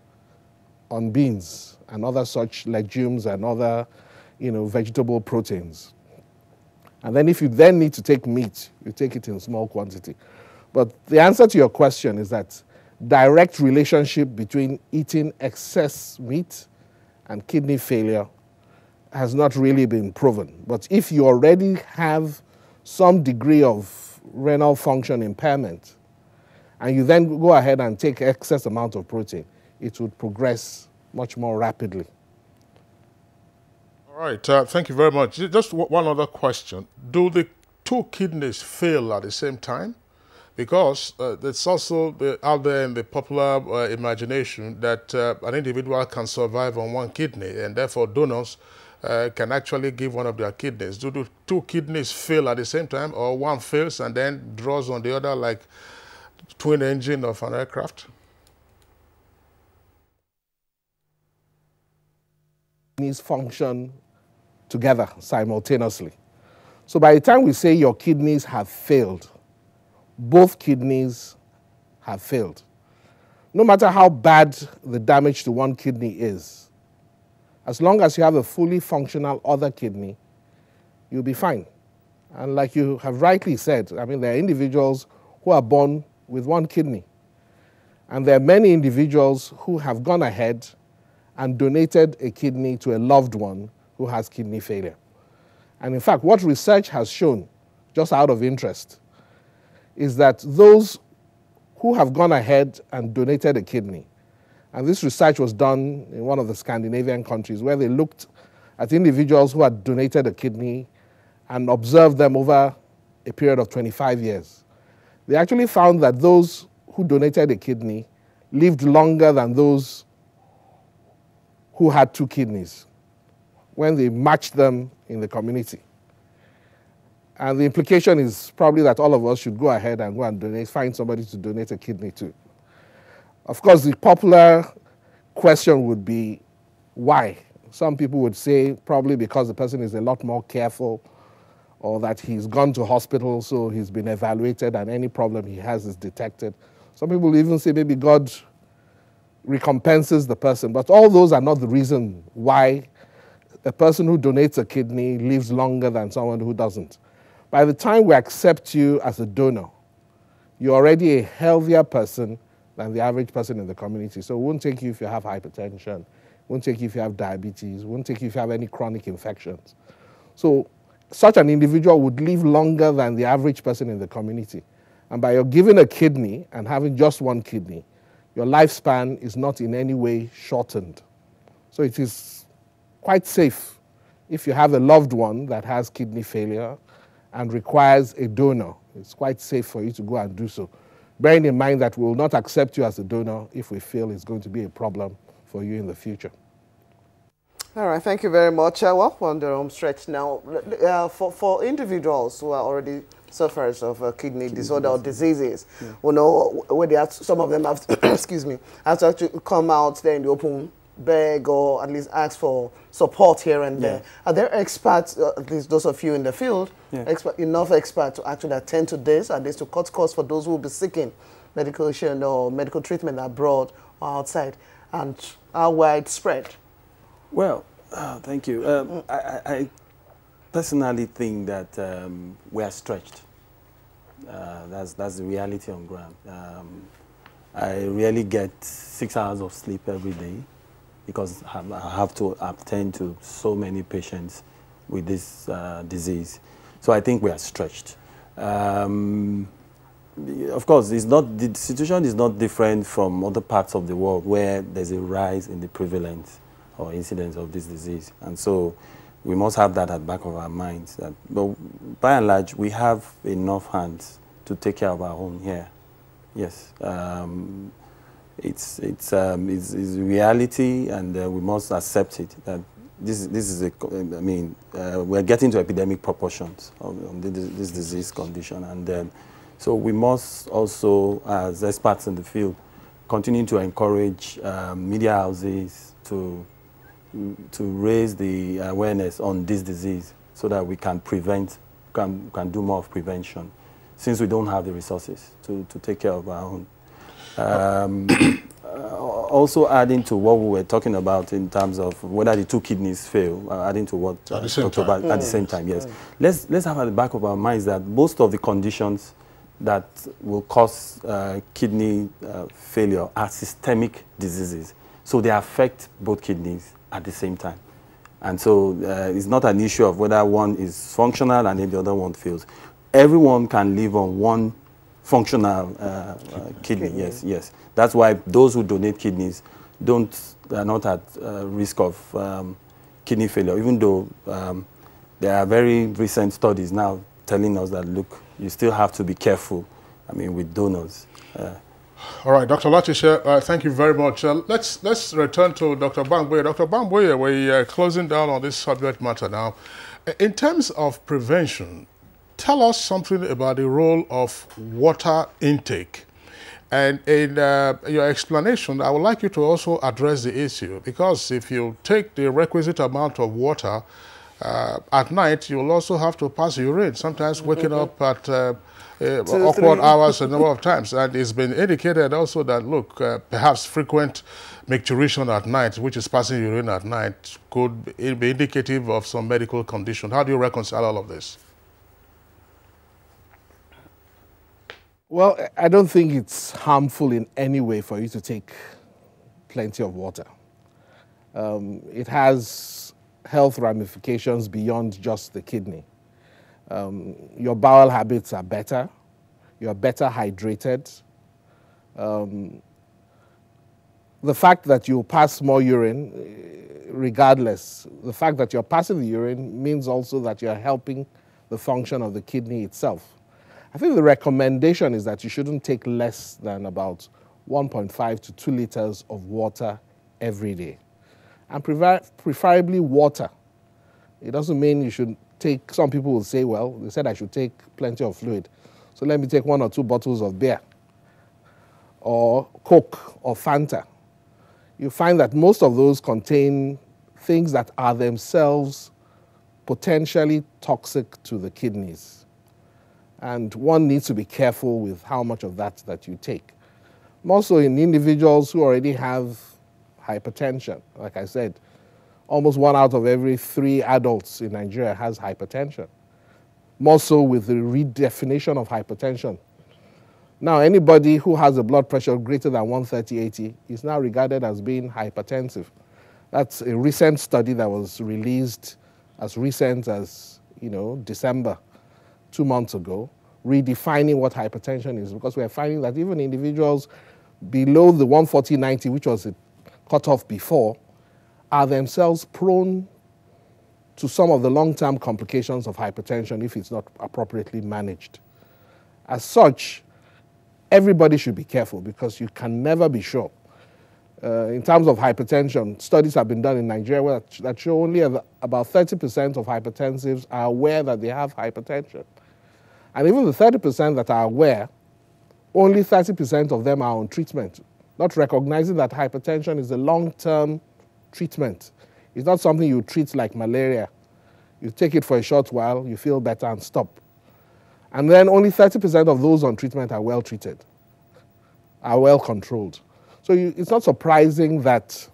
on beans and other such legumes and other, vegetable proteins. And then if you then need to take meat, you take it in small quantity. But the answer to your question is that direct relationship between eating excess meat and kidney failure has not really been proven. But if you already have some degree of renal function impairment, and you then go ahead and take excess amount of protein, it would progress much more rapidly. All right, thank you very much. Just one other question. Do the 2 kidneys fail at the same time? Because it's also out there in the popular imagination that an individual can survive on 1 kidney, and therefore donors can actually give one of their kidneys. Do the 2 kidneys fail at the same time, or one fails and then draws on the other like twin engine of an aircraft? Kidneys function together simultaneously. So by the time we say your kidneys have failed, both kidneys have failed. No matter how bad the damage to 1 kidney is, as long as you have a fully functional other kidney, you'll be fine. And like you have rightly said, there are individuals who are born with 1 kidney. And there are many individuals who have gone ahead and donated a kidney to a loved one who has kidney failure. And in fact, what research has shown, just out of interest, is that those who have gone ahead and donated a kidney, and this research was done in one of the Scandinavian countries, where they looked at individuals who had donated a kidney and observed them over a period of 25 years. They actually found that those who donated a kidney lived longer than those who had 2 kidneys when they matched them in the community. And the implication is probably that all of us should go ahead and go and donate, find somebody to donate a kidney to. Of course, the popular question would be, why? Some people would say probably because the person is a lot more careful, or that he's gone to hospital, so he's been evaluated and any problem he has is detected. Some people even say maybe God recompenses the person, but all those are not the reason why a person who donates a kidney lives longer than someone who doesn't. By the time we accept you as a donor, you're already a healthier person than the average person in the community. So it won't take you if you have hypertension, it won't take you if you have diabetes, it won't take you if you have any chronic infections. So such an individual would live longer than the average person in the community. And by your giving a kidney and having just 1 kidney, your lifespan is not in any way shortened. So it is quite safe if you have a loved one that has kidney failure and requires a donor. It's quite safe for you to go and do so, bearing in mind that we will not accept you as a donor if we feel it's going to be a problem for you in the future. All right, thank you very much. Well, we're on the home stretch now. For individuals who are already sufferers of kidney disorder or diseases, we know where they have, some of them have, excuse me, have to actually come out there in the open, beg or at least ask for support here and there. Are there experts, at least those of you in the field, enough experts to actually attend to this, at least to cut costs for those who will be seeking medication or medical treatment abroad or outside, and how widespread? Well, thank you. I personally think that we are stretched. That's the reality on ground. I really get 6 hours of sleep every day because I have to attend to so many patients with this disease. So I think we are stretched. Of course, the situation is not different from other parts of the world where there's a rise in the prevalence or incidence of this disease. And so we must have that at the back of our minds. But by and large, we have enough hands to take care of our own here. Yes. It's reality, and we must accept it. That this is we're getting to epidemic proportions of this disease condition. And so we must also, as experts in the field, continue to encourage media houses to raise the awareness on this disease so that we can prevent, can do more of prevention, since we don't have the resources to take care of our own. Also adding to what we were talking about in terms of whether the two kidneys fail, adding to what I talked about at the same time, yes. Let's have at the back of our minds that most of the conditions that will cause kidney failure are systemic diseases. So they affect both kidneys at the same time. And so it's not an issue of whether one is functional and then the other one fails. Everyone can live on one functional kidney, yes. That's why those who donate kidneys are not at risk of kidney failure, even though there are very recent studies now telling us that, look, you still have to be careful, with donors. All right, Dr. Latisha, thank you very much. Let's return to Dr. Bangboye. Dr. Bangboye, we're closing down on this subject matter now. In terms of prevention, tell us something about the role of water intake. And in your explanation, I would like you to also address the issue, because if you take the requisite amount of water at night, you'll also have to pass urine, sometimes waking up at awkward hours a number of times. And it's been indicated also that, look, perhaps frequent micturition at night, which is passing urine at night, could be indicative of some medical condition. How do you reconcile all of this? Well, I don't think it's harmful in any way for you to take plenty of water. It has health ramifications beyond just the kidney. Your bowel habits are better. You're better hydrated. The fact that you pass more urine, regardless, the fact that you're passing the urine means also that you're helping the function of the kidney itself. I think the recommendation is that you shouldn't take less than about 1.5 to 2 liters of water every day. And preferably water. It doesn't mean you should take, some people will say, well, they said I should take plenty of fluid. So let me take 1 or 2 bottles of beer or Coke or Fanta. You find that most of those contain things that are themselves potentially toxic to the kidneys. And one needs to be careful with how much of that you take. More so in individuals who already have hypertension. Like I said, almost 1 out of every 3 adults in Nigeria has hypertension. More so with the redefinition of hypertension. Now, anybody who has a blood pressure greater than 130/80 is now regarded as being hypertensive. That's a recent study that was released as recent as, December, 2 months ago, redefining what hypertension is, because we're finding that even individuals below the 140/90, which was the cutoff before, are themselves prone to some of the long-term complications of hypertension if it's not appropriately managed. As such, everybody should be careful because you can never be sure. In terms of hypertension, studies have been done in Nigeria that show only about 30% of hypertensives are aware that they have hypertension. And even the 30% that are aware, only 30% of them are on treatment, not recognizing that hypertension is a long-term treatment. It's not something you treat like malaria. You take it for a short while, you feel better and stop. And then only 30% of those on treatment are well treated, are well controlled. So it's not surprising that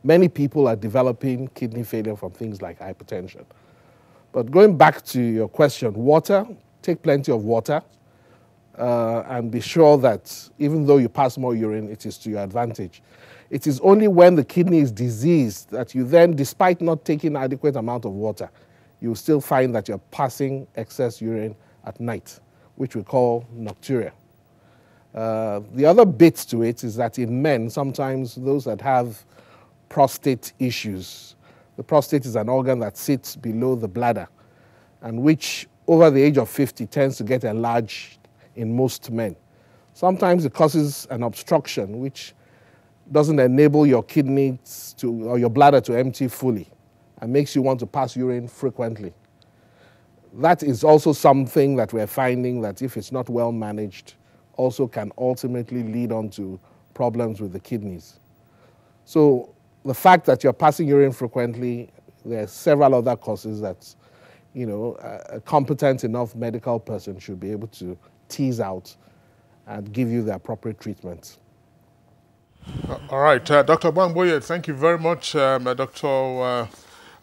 many people are developing kidney failure from things like hypertension. But going back to your question, water, take plenty of water and be sure that even though you pass more urine, it is to your advantage. It is only when the kidney is diseased that you then, despite not taking adequate amount of water, you still find that you're passing excess urine at night, which we call nocturia. The other bit to it is that in men, sometimes those that have prostate issues, the prostate is an organ that sits below the bladder and which over the age of 50 tends to get enlarged in most men. Sometimes it causes an obstruction which doesn't enable your kidneys or your bladder to empty fully and makes you want to pass urine frequently. That is also something that we're finding that if it's not well managed, also can ultimately lead on to problems with the kidneys. So the fact that you're passing urine frequently, there are several other causes that, you know, a competent enough medical person should be able to tease out and give you the appropriate treatment. All right, Dr. Bamboye, thank you very much. Dr.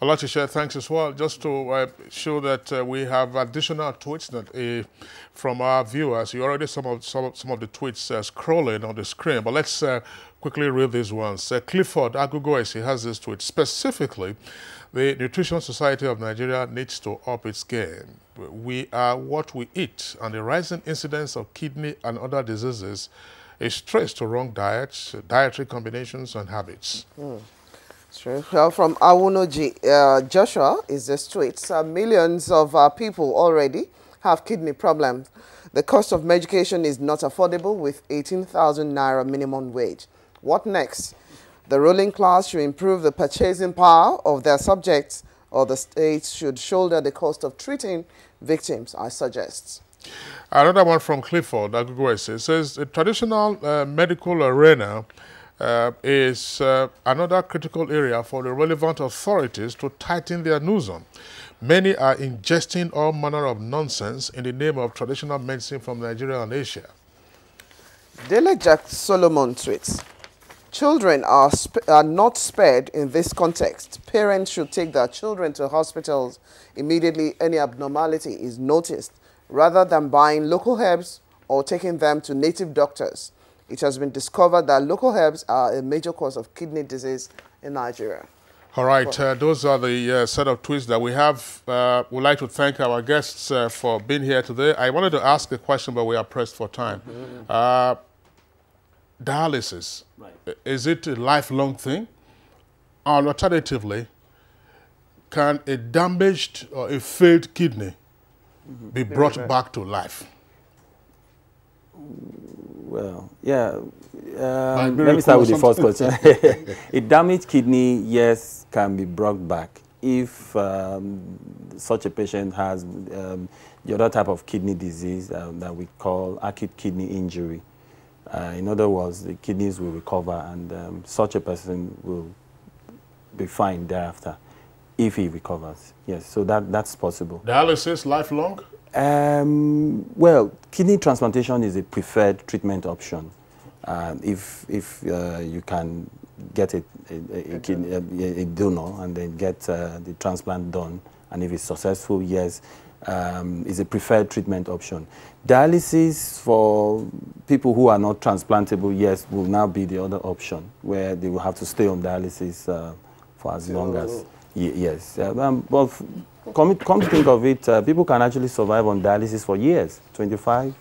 Olachiche, thanks as well. Just to show that we have additional tweets that, from our viewers. You already some of the tweets scrolling on the screen, but let's quickly read these ones. Clifford Agugoesi has this tweet. Specifically, the Nutrition Society of Nigeria needs to up its game. We are what we eat, and the rising incidence of kidney and other diseases is traced to wrong diets, dietary combinations, and habits. True. Well, from Awunoji, Joshua is this tweet. Millions of people already have kidney problems. The cost of medication is not affordable with 18,000 naira minimum wage. What next? The ruling class should improve the purchasing power of their subjects, or the states should shoulder the cost of treating victims, I suggest. Another one from Clifford Agugoese says the traditional medical arena is another critical area for the relevant authorities to tighten their noose on. Many are ingesting all manner of nonsense in the name of traditional medicine from Nigeria and Asia. Dele Jack Solomon tweets, children are not spared in this context. Parents should take their children to hospitals immediately any abnormality is noticed, rather than buying local herbs or taking them to native doctors. It has been discovered that local herbs are a major cause of kidney disease in Nigeria. All right, those are the set of tweets that we have. We'd like to thank our guests for being here today. I wanted to ask a question, but we are pressed for time. Dialysis, is it a lifelong thing? Or alternatively, can a damaged or a failed kidney be brought back to life? Well, yeah. Let me start with the first question. A damaged kidney, yes, can be brought back if such a patient has the other type of kidney disease that we call acute kidney injury. In other words, the kidneys will recover and such a person will be fine thereafter if he recovers. Yes, so that's possible. Dialysis, lifelong? Well, kidney transplantation is a preferred treatment option. If you can get a donor and then get the transplant done, and if it's successful, yes, is a preferred treatment option. Dialysis for people who are not transplantable, yes, will now be the other option, where they will have to stay on dialysis for as long as, yes. But come to think of it, people can actually survive on dialysis for years, 25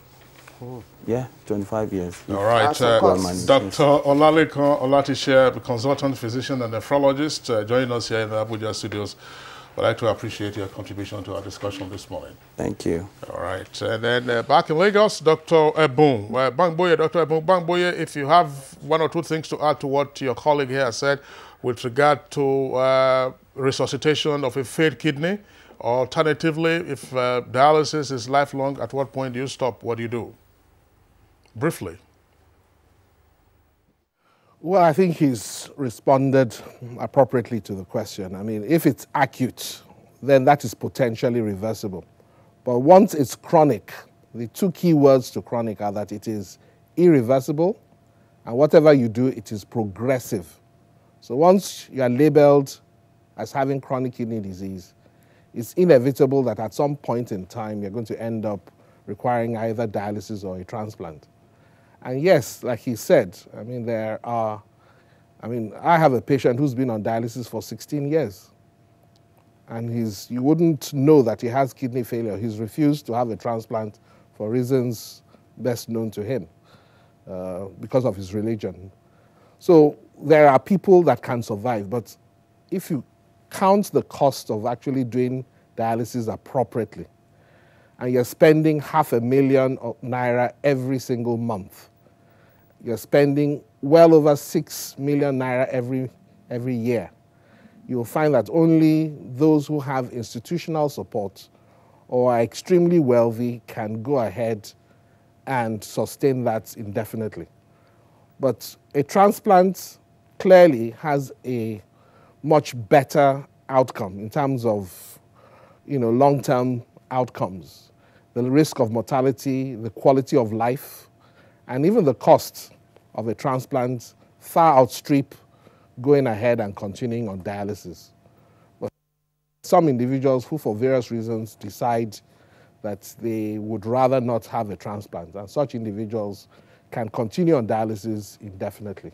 Yeah, 25 years. All right, Dr. Olalekan Olatishe, consultant physician and nephrologist, joining us here in the Abuja studios. I'd like to appreciate your contribution to our discussion this morning. Thank you. All right, and then back in Lagos, Dr. Ebun. Bangboye, Dr. Ebun Bangboye, if you have one or two things to add to what your colleague here said with regard to resuscitation of a failed kidney, alternatively, if dialysis is lifelong, at what point do you stop? What do you do? Briefly. Well, I think he's responded appropriately to the question. I mean, if it's acute, then that is potentially reversible. But once it's chronic, the two key words to chronic are that it is irreversible, and whatever you do, it is progressive. So once you are labeled as having chronic kidney disease, it's inevitable that at some point in time, you're going to end up requiring either dialysis or a transplant. And yes, like he said, I mean, I have a patient who's been on dialysis for 16 years. And you wouldn't know that he has kidney failure. He's refused to have a transplant for reasons best known to him, because of his religion. So there are people that can survive, but if you count the cost of actually doing dialysis appropriately, and you're spending $500,000 naira every single month, you're spending well over 6 million naira every year, you'll find that only those who have institutional support or are extremely wealthy can go ahead and sustain that indefinitely. But a transplant clearly has a much better outcome in terms of, long-term outcomes. The risk of mortality, the quality of life, and even the cost of a transplant far outstrip going ahead and continuing on dialysis. But some individuals who, for various reasons, decide that they would rather not have a transplant, and such individuals can continue on dialysis indefinitely.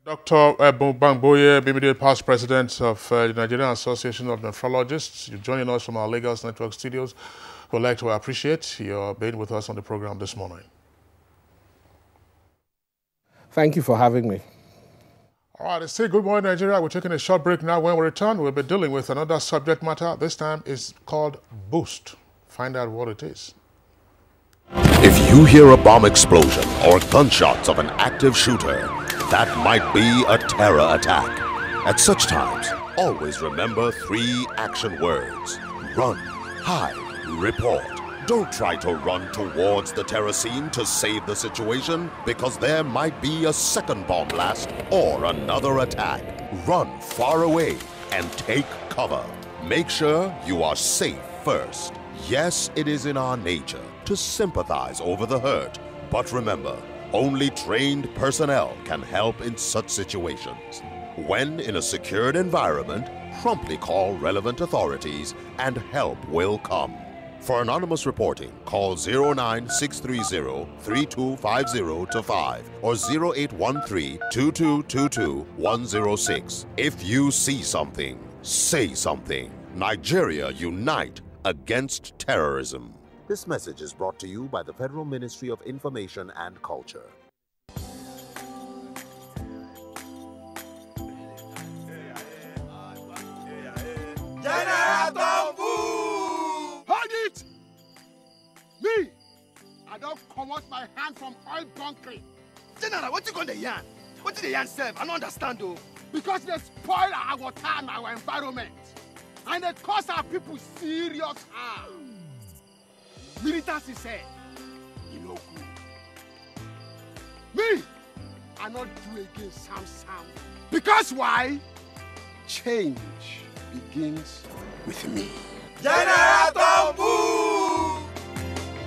Dr. Ebun Bangboye, BBD past president of the Nigerian Association of Nephrologists, you're joining us from our Lagos Network studios. We'd like to appreciate your being with us on the program this morning. Thank you for having me. All right, let's say good morning, Nigeria. We're taking a short break now. When we return, we'll be dealing with another subject matter. This time is called Boost. Find out what it is. If you hear a bomb explosion or gunshots of an active shooter, that might be a terror attack. At such times, always remember 3 action words: run, hide, report. Don't try to run towards the terror scene to save the situation, because there might be a second bomb blast or another attack. Run far away and take cover. Make sure you are safe first. Yes, it is in our nature to sympathize over the hurt, but remember, only trained personnel can help in such situations. When in a secured environment, promptly call relevant authorities and help will come. For anonymous reporting, call 09630-3250-5 or 0813-2222-106. If you see something, say something. Nigeria unite against terrorism. This message is brought to you by the Federal Ministry of Information and Culture. Hold it! Me! I don't come out my hand from oil bunkering. General, what you gonna yarn? What did the yarn serve? I don't understand though. Because they spoil our water and our environment. And they cause our people serious harm. Militants said, you know good. Me! I not do again Sam. Because why? Change begins with me.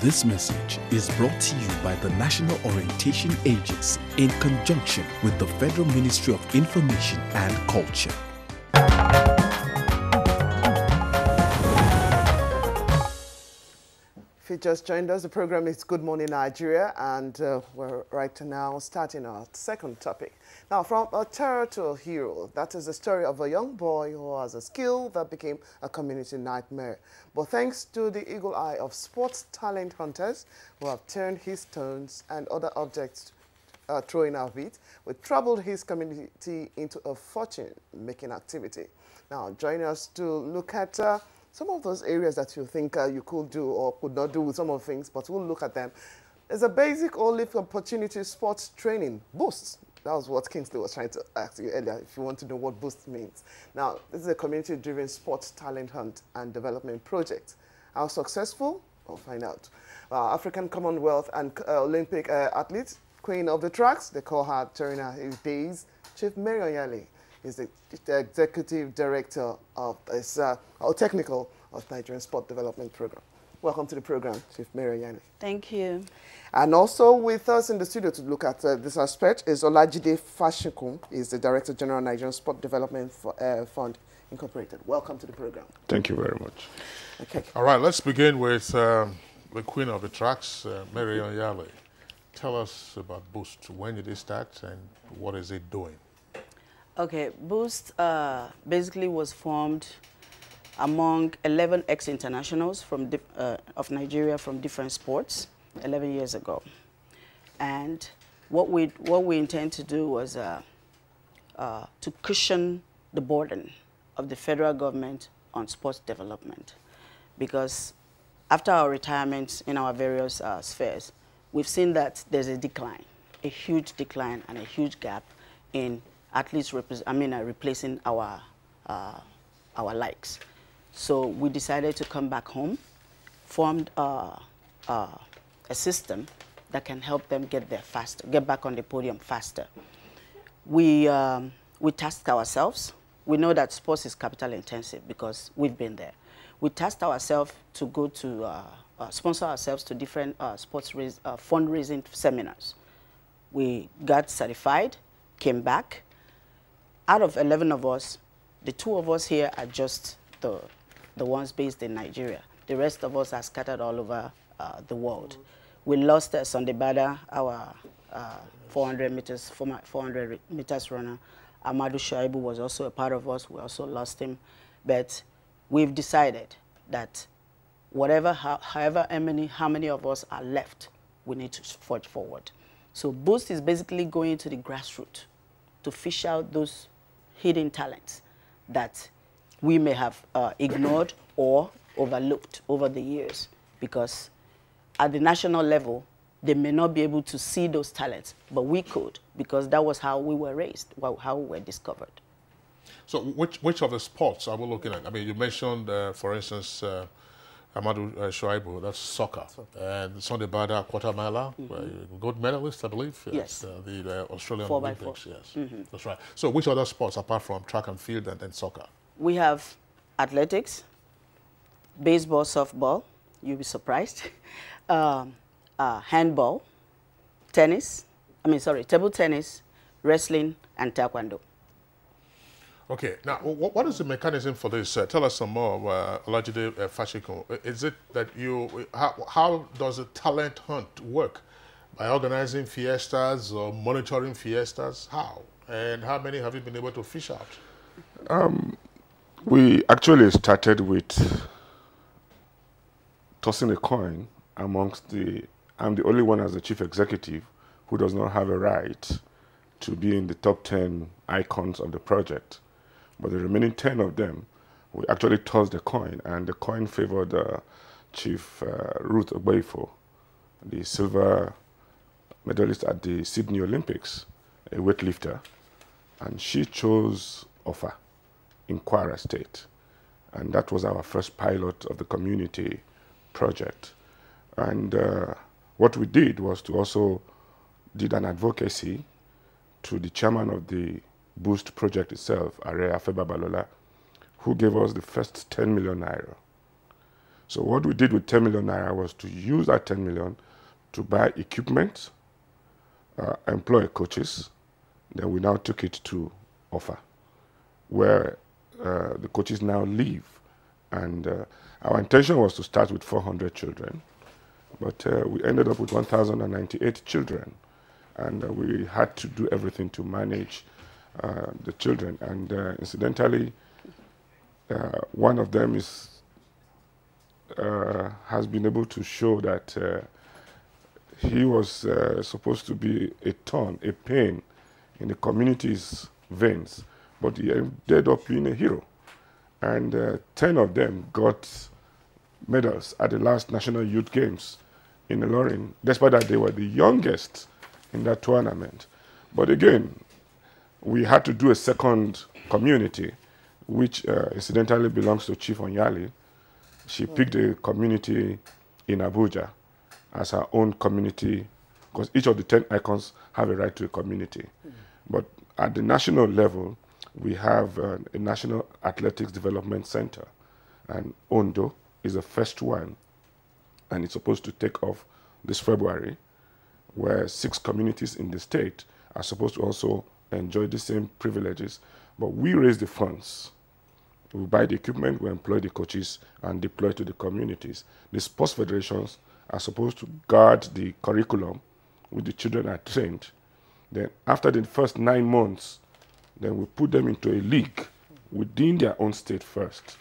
This message is brought to you by the National Orientation Agency in conjunction with the Federal Ministry of Information and Culture. If you just joined us, the program is Good Morning Nigeria, and we're right now starting our second topic. Now, from a terror to a hero, that is the story of a young boy who has a skill that became a community nightmare. But thanks to the eagle eye of sports talent hunters who have turned his stones and other objects throwing out of it, we troubled his community into a fortune-making activity. Now, join us to look at some of those areas that you think you could do or could not do with some of the things, but we'll look at them. It's a basic all-life opportunity sports training, BOOST. That was what Kingsley was trying to ask you earlier, if you want to know what BOOST means. Now, this is a community-driven sports talent hunt and development project. How successful? We'll find out. African Commonwealth and Olympic athlete, queen of the tracks, they call her during her days, Chief Mary Onyale is the executive director of this, or technical of Nigerian Sport Development Program. Welcome to the program, Chief Mary Onyale. Thank you. And also with us in the studio to look at this aspect is Olajide Fashikun, is the Director General Nigerian Sport Development Fund Incorporated. Welcome to the program. Thank you very much. Okay. All right, let's begin with the queen of the tracks, Mary Onyale. Tell us about BOOST. When did it start and what is it doing? Okay, BOOST basically was formed among 11 ex-internationals from of Nigeria from different sports 11 years ago. And what we intend to do was to cushion the burden of the federal government on sports development. Because after our retirement in our various spheres, we've seen that there's a decline, a huge decline and a huge gap in athletes replacing our likes. So we decided to come back home, formed a system that can help them get there faster, get back on the podium faster. We tasked ourselves. We know that sports is capital intensive because we've been there. We tasked ourselves to go to sponsor ourselves to different sports fundraising seminars. We got certified, came back. Out of 11 of us, the 2 of us here are just the ones based in Nigeria. The rest of us are scattered all over the world. We lost Sunday Bada, our 400 meters runner. Amadu Shaibu was also a part of us. We also lost him. But we've decided that however how many of us are left, we need to forge forward. So BOOST is basically going to the grassroots to fish out those hidden talents that we may have ignored or overlooked over the years, because at the national level, they may not be able to see those talents, but we could, because that was how we were raised, how we were discovered. So which of the sports are we looking at? I mean, you mentioned, for instance, Amadu Shuaibu, that's soccer. And Sunday Bada, quarter miler, gold medalist, I believe. Yes. The Australian 4x4. Olympics, yes. That's right. So which other sports, apart from track and field and soccer? We have athletics, baseball, softball, you'll be surprised, handball, table tennis, wrestling, and taekwondo. Okay, now what is the mechanism for this? Tell us some more, Olajide Fashikun. Is it that how does a talent hunt work? By organizing fiestas or monitoring fiestas? How? And how many have you been able to fish out? We actually started with tossing a coin amongst I'm the only one as the chief executive who does not have a right to be in the top 10 icons of the project. But the remaining 10 of them, we actually tossed the coin, and the coin favored Chief Ruth Ogbeifo, the silver medalist at the Sydney Olympics, a weightlifter, and she chose Offa in Kwara State. And that was our first pilot of the community project. And what we did was to also did an advocacy to the chairman of the BOOST project itself, Are Afeba Balola, who gave us the first 10 million naira. So what we did with 10 million naira was to use that 10 million to buy equipment, employ coaches. Then we now took it to Offa, where the coaches now live. And our intention was to start with 400 children. But we ended up with 1,098 children, and we had to do everything to manage the children. And incidentally, one of them has been able to show that he was supposed to be a thorn, a pain in the community's veins, but he ended up being a hero. And 10 of them got medals at the last National Youth Games in Ilorin, despite that they were the youngest in that tournament. But again, we had to do a second community, which incidentally belongs to Chief Onyali. She picked a community in Abuja as her own community, because each of the 10 icons have a right to a community. But at the national level, we have a National Athletics Development Center, and Ondo is the first one, and it's supposed to take off this February, where 6 communities in the state are supposed to also enjoy the same privileges, but we raise the funds. We buy the equipment, we employ the coaches, and deploy to the communities. The sports federations are supposed to guard the curriculum, which the children are trained. Then after the first 9 months, then we put them into a league within their own state first.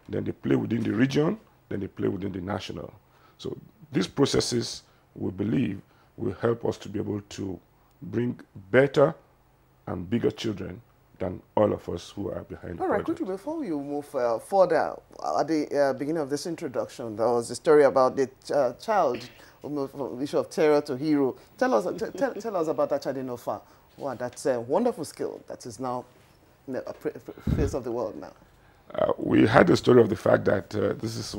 Then they play within the region, then they play within the national. So these processes, we believe, will help us to be able to bring better and bigger children than all of us who are behind the All right, project. quickly, before you move further, at the beginning of this introduction, there was a story about the child who moved from issue of terror to hero. Tell us about that child in Ofa. Wow, that's a wonderful skill that is now in the face of the world now. We had the story of the fact that this is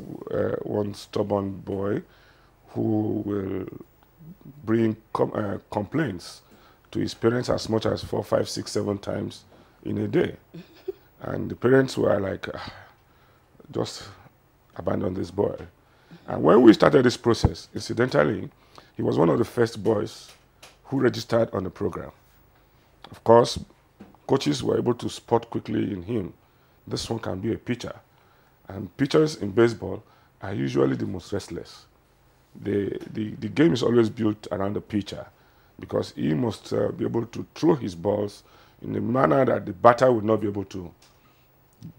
one stubborn boy who will bring complaints to his parents as much as 4, 5, 6, 7 times in a day. And the parents were like, just abandon this boy. And when we started this process, incidentally, he was one of the first boys who registered on the program. Of course, coaches were able to spot quickly in him, this one can be a pitcher. And pitchers in baseball are usually the most restless. The game is always built around the pitcher, because he must be able to throw his balls in a manner that the batter would not be able to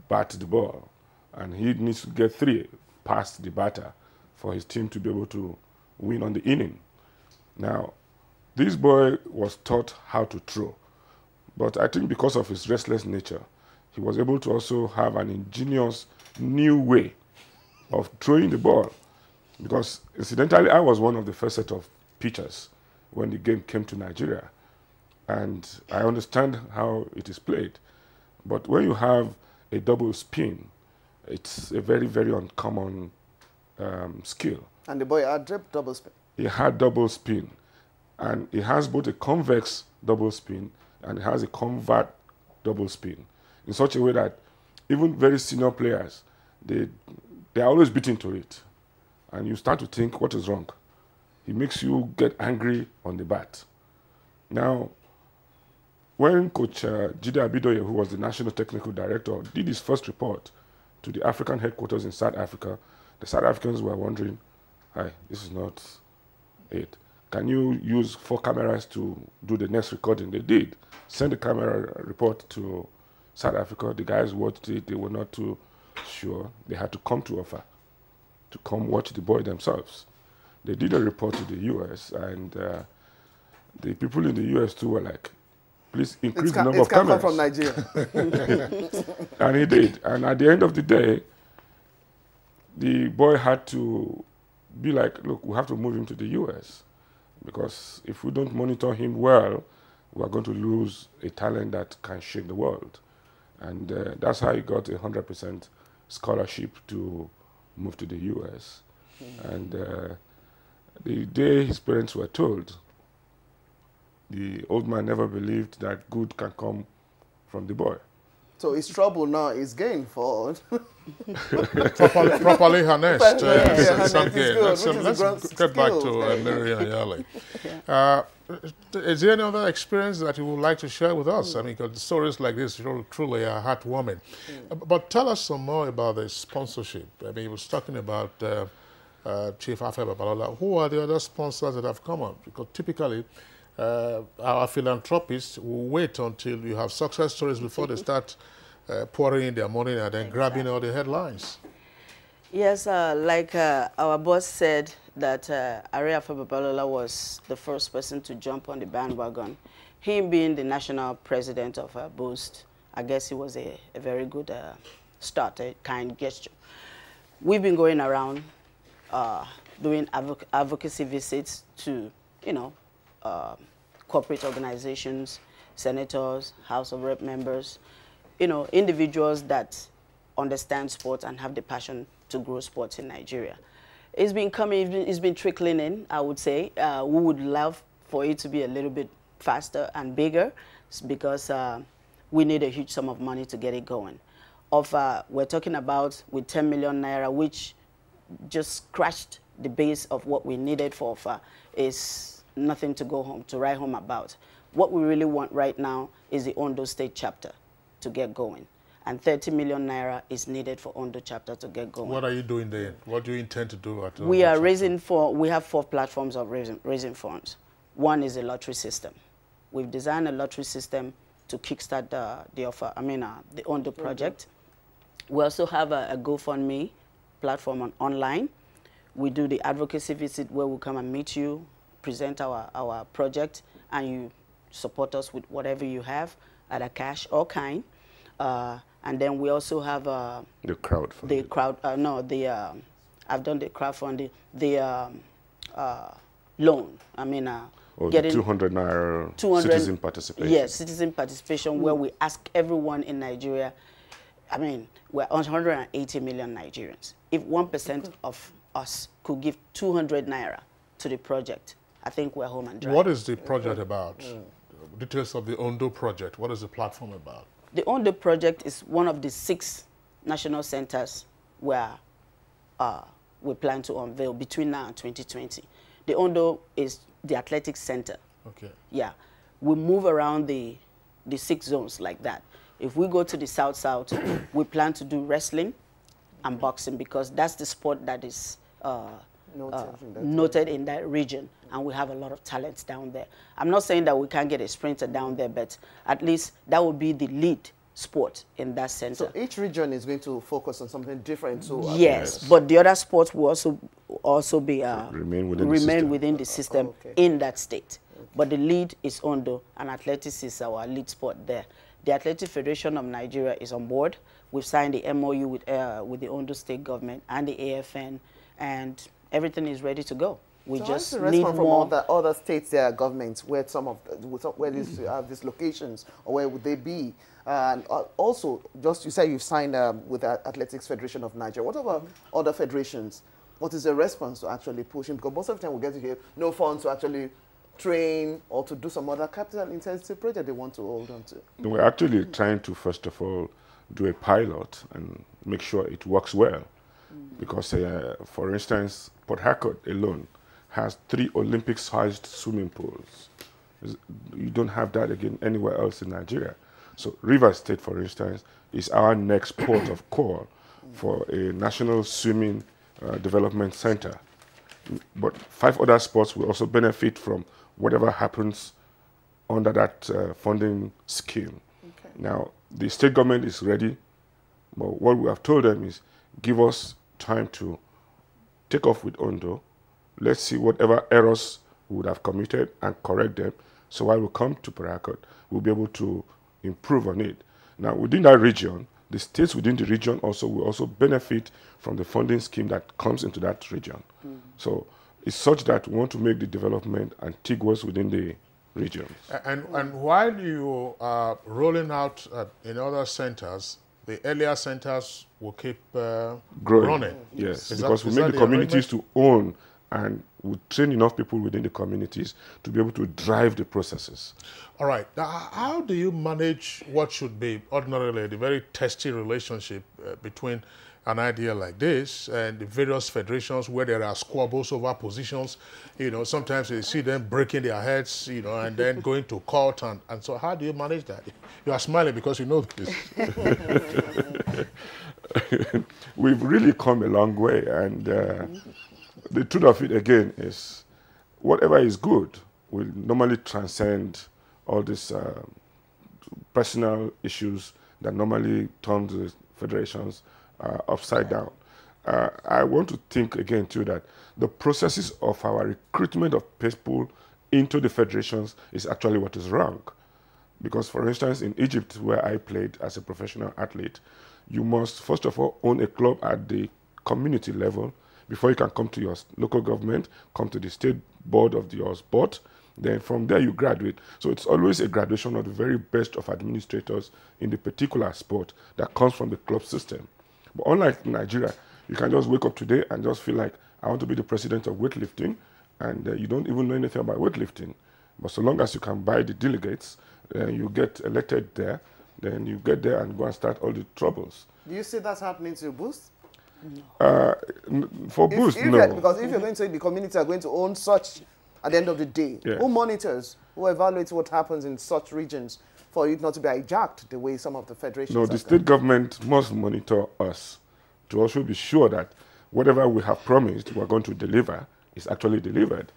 bat the ball. And he needs to get 3 past the batter for his team to be able to win on the inning. Now, this boy was taught how to throw, but I think because of his restless nature, he was able to also have an ingenious new way of throwing the ball. Because incidentally, I was one of the first set of pitchers when the game came to Nigeria. And I understand how it is played. But when you have a double spin, it's a very, very uncommon skill. And the boy had double spin. He had double spin. And he has both a convex double spin and he has a convert double spin, in such a way that even very senior players, they are always beaten to it. And you start to think, what is wrong? He makes you get angry on the bat. Now, when Coach Jide Abidoye, who was the National Technical Director, did his first report to the African headquarters in South Africa, the South Africans were wondering, hi, this is not it. Can you use 4 cameras to do the next recording? They did. Send the camera report to South Africa. The guys watched it. They were not too sure. They had to come to Ofa to come watch the boy themselves. They did a report to the U.S. and the people in the U.S. too were like, please increase the number of cameras. Come from Nigeria. And he did. And at the end of the day, the boy had to be like, look, we have to move him to the U.S. because if we don't monitor him well, we are going to lose a talent that can shake the world. And that's how he got a 100% scholarship to move to the U.S. And the day his parents were told, the old man never believed that good can come from the boy. So his trouble now is gain for properly harnessed. Some gain. Let's get back to Mary and Yali. Is there any other experience that you would like to share with us? I mean, because stories like this truly are heartwarming. But tell us some more about the sponsorship. I mean, he was talking about Chief Afeb Balola, who are the other sponsors that have come up? Because typically, our philanthropists will wait until you have success stories before they start pouring in their money and then grabbing all the headlines. Yes, like our boss said that Aria Afeb was the first person to jump on the bandwagon. Him being the national president of Boost, I guess it was a very good start, a kind gesture. We've been going around doing advocacy visits to, corporate organizations, senators, House of Rep members, individuals that understand sports and have the passion to grow sports in Nigeria. It's been coming, it's been trickling in, I would say. We would love for it to be a little bit faster and bigger because we need a huge sum of money to get it going. We're talking about with 10 million naira, which just crashed the base of what we needed for is nothing to go home, to write home about. What we really want right now is the Ondo State chapter to get going. And 30 million naira is needed for Ondo chapter to get going. What are you doing there? What do you intend to do at Ondo We are chapter? we have 4 platforms of raising funds. One is a lottery system. We've designed a lottery system to kickstart the Ondo project. We also have a GoFundMe platform online. We do the advocacy visit where we come and meet you, present our project, and you support us with whatever you have, either cash or kind. And then we also have the crowdfunding. I've done the crowdfunding, the loan. Getting 200 naira citizen participation. Yes, citizen participation, where we ask everyone in Nigeria. We're 180 million Nigerians. If 1% of us could give 200 naira to the project, I think we're home and dry. What is the project about? Details of the Ondo project. What is the platform about? The Ondo project is one of the 6 national centers where we plan to unveil between now and 2020. The Ondo is the athletic center. Okay. Yeah. We move around the 6 zones like that. If we go to the south, we plan to do wrestling and boxing because that's the sport that is noted in that region, and we have a lot of talents down there. I'm not saying that we can't get a sprinter down there, but at least that would be the lead sport in that center. So each region is going to focus on something different. So yes, but the other sports will also be remain within the system in that state. Okay. But the lead is Ondo, and athletics is our lead sport there. The Athletic Federation of Nigeria is on board. We've signed the MOU with the Ondo State government and the AFN, and everything is ready to go. We just need more. From other states, their governments, where where these locations, or where would they be? And also, just you say you've signed with the Athletics Federation of Nigeria. What about other federations? What is the response to actually pushing? Because most of the time we get to hear no funds to actually train or to do some other capital-intensive project they want to hold on to. We're actually trying to, first of all, do a pilot and make sure it works well. Because, for instance, Port Harcourt alone has 3 Olympic-sized swimming pools. You don't have that again anywhere else in Nigeria. So Rivers State, for instance, is our next port of call for a national swimming development center. But 5 other sports will also benefit from whatever happens under that funding scheme. Okay. Now, the state government is ready, but what we have told them is give us time to take off with Ondo. Let's see whatever errors we would have committed and correct them. So while we come to Port Harcourt, we'll be able to improve on it. Now, within that region, the states within the region will also benefit from the funding scheme that comes into that region. So it's such that we want to make the development contiguous within the regions. And while you are rolling out in other centers, the earlier centers will keep running. Yes, because we make the communities to own, and we train enough people within the communities to be able to drive the processes. All right. Now, how do you manage what should be ordinarily the very testy relationship between an idea like this and the various federations where there are squabbles over positions? Sometimes you see them breaking their heads, and then going to court. And so how do you manage that? You are smiling because you know this. we've really come a long way. And the truth of it, again, is whatever is good will normally transcend all these personal issues that normally turn the federations upside down. I want to think again, too, that the processes of our recruitment of people into the federations is actually what is wrong. Because, for instance, in Egypt, where I played as a professional athlete, you must, first of all, own a club at the community level before you can come to your local government, come to the state board of your sport. Then from there, you graduate. So it's always a graduation of the very best of administrators in the particular sport that comes from the club system. But unlike Nigeria, you can just wake up today and just feel like, I want to be the president of weightlifting, and you don't even know anything about weightlifting. But so long as you can buy the delegates, you get elected there, then you get there and go and start all the troubles. Do you see that's happening to Boost? For Boost, no. Because if you're going to, the community are going to own such at the end of the day, who monitors, who evaluates what happens in such regions for it not to be hijacked the way some of the federations No, the state government must monitor us to also be sure that whatever we have promised we're going to deliver is actually delivered.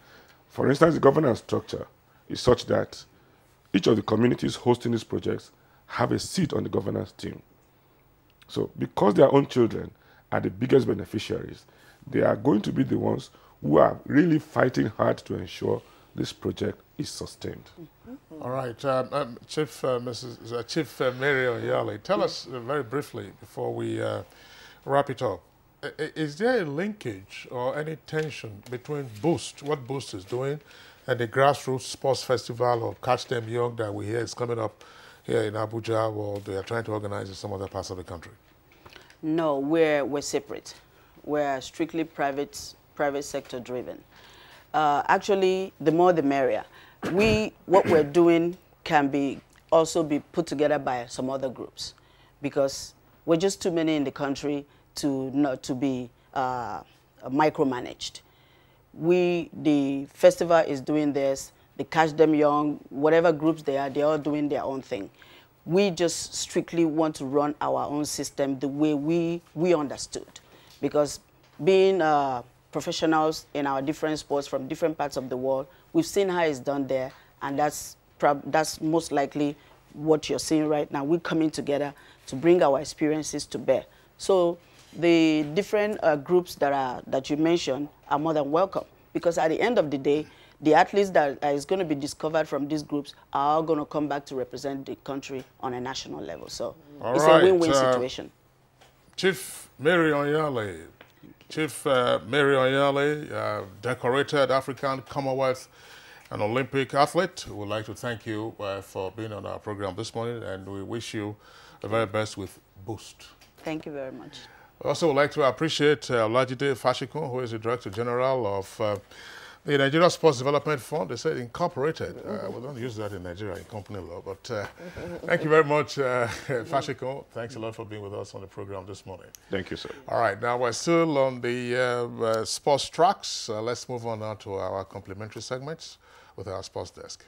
For instance, the governance structure is such that each of the communities hosting these projects have a seat on the governance team. So because their own children are the biggest beneficiaries, they are going to be the ones who are really fighting hard to ensure this project is sustained. All right, Chief Mary Onyale, tell us very briefly before we wrap it up. Is there a linkage or any tension between Boost, what Boost is doing, and the Grassroots Sports Festival or Catch Them Young that we hear is coming up here in Abuja, or they are trying to organize in some other parts of the country? No, we're separate. We're strictly private sector driven. Actually, the more the merrier. What we're doing can also be put together by some other groups, because we're just too many in the country to not to be micromanaged. The festival is doing this, the Catch Them Young, whatever groups they are, they're all doing their own thing. We just strictly want to run our own system the way we understood. Because being professionals in our different sports from different parts of the world, we've seen how it's done there, and that's most likely what you're seeing right now. We're coming together to bring our experiences to bear. So the different groups that you mentioned are more than welcome, because at the end of the day, the athletes that is going to be discovered from these groups are all going to come back to represent the country on a national level. So it's a win-win situation. Chief Mary Onyale, decorated African, Commonwealth, and Olympic athlete, we would like to thank you for being on our program this morning, and we wish you the very best with Boost. Thank you very much. I also would like to appreciate Olajide Fashikun, who is the Director General of the Nigeria Sports Development Fund. They said incorporated. We don't use that in Nigeria in company law, but thank you very much, Fashikun. Thanks a lot for being with us on the program this morning. Thank you, sir. All right, now we're still on the sports tracks. Let's move on now to our complimentary segments with our sports desk.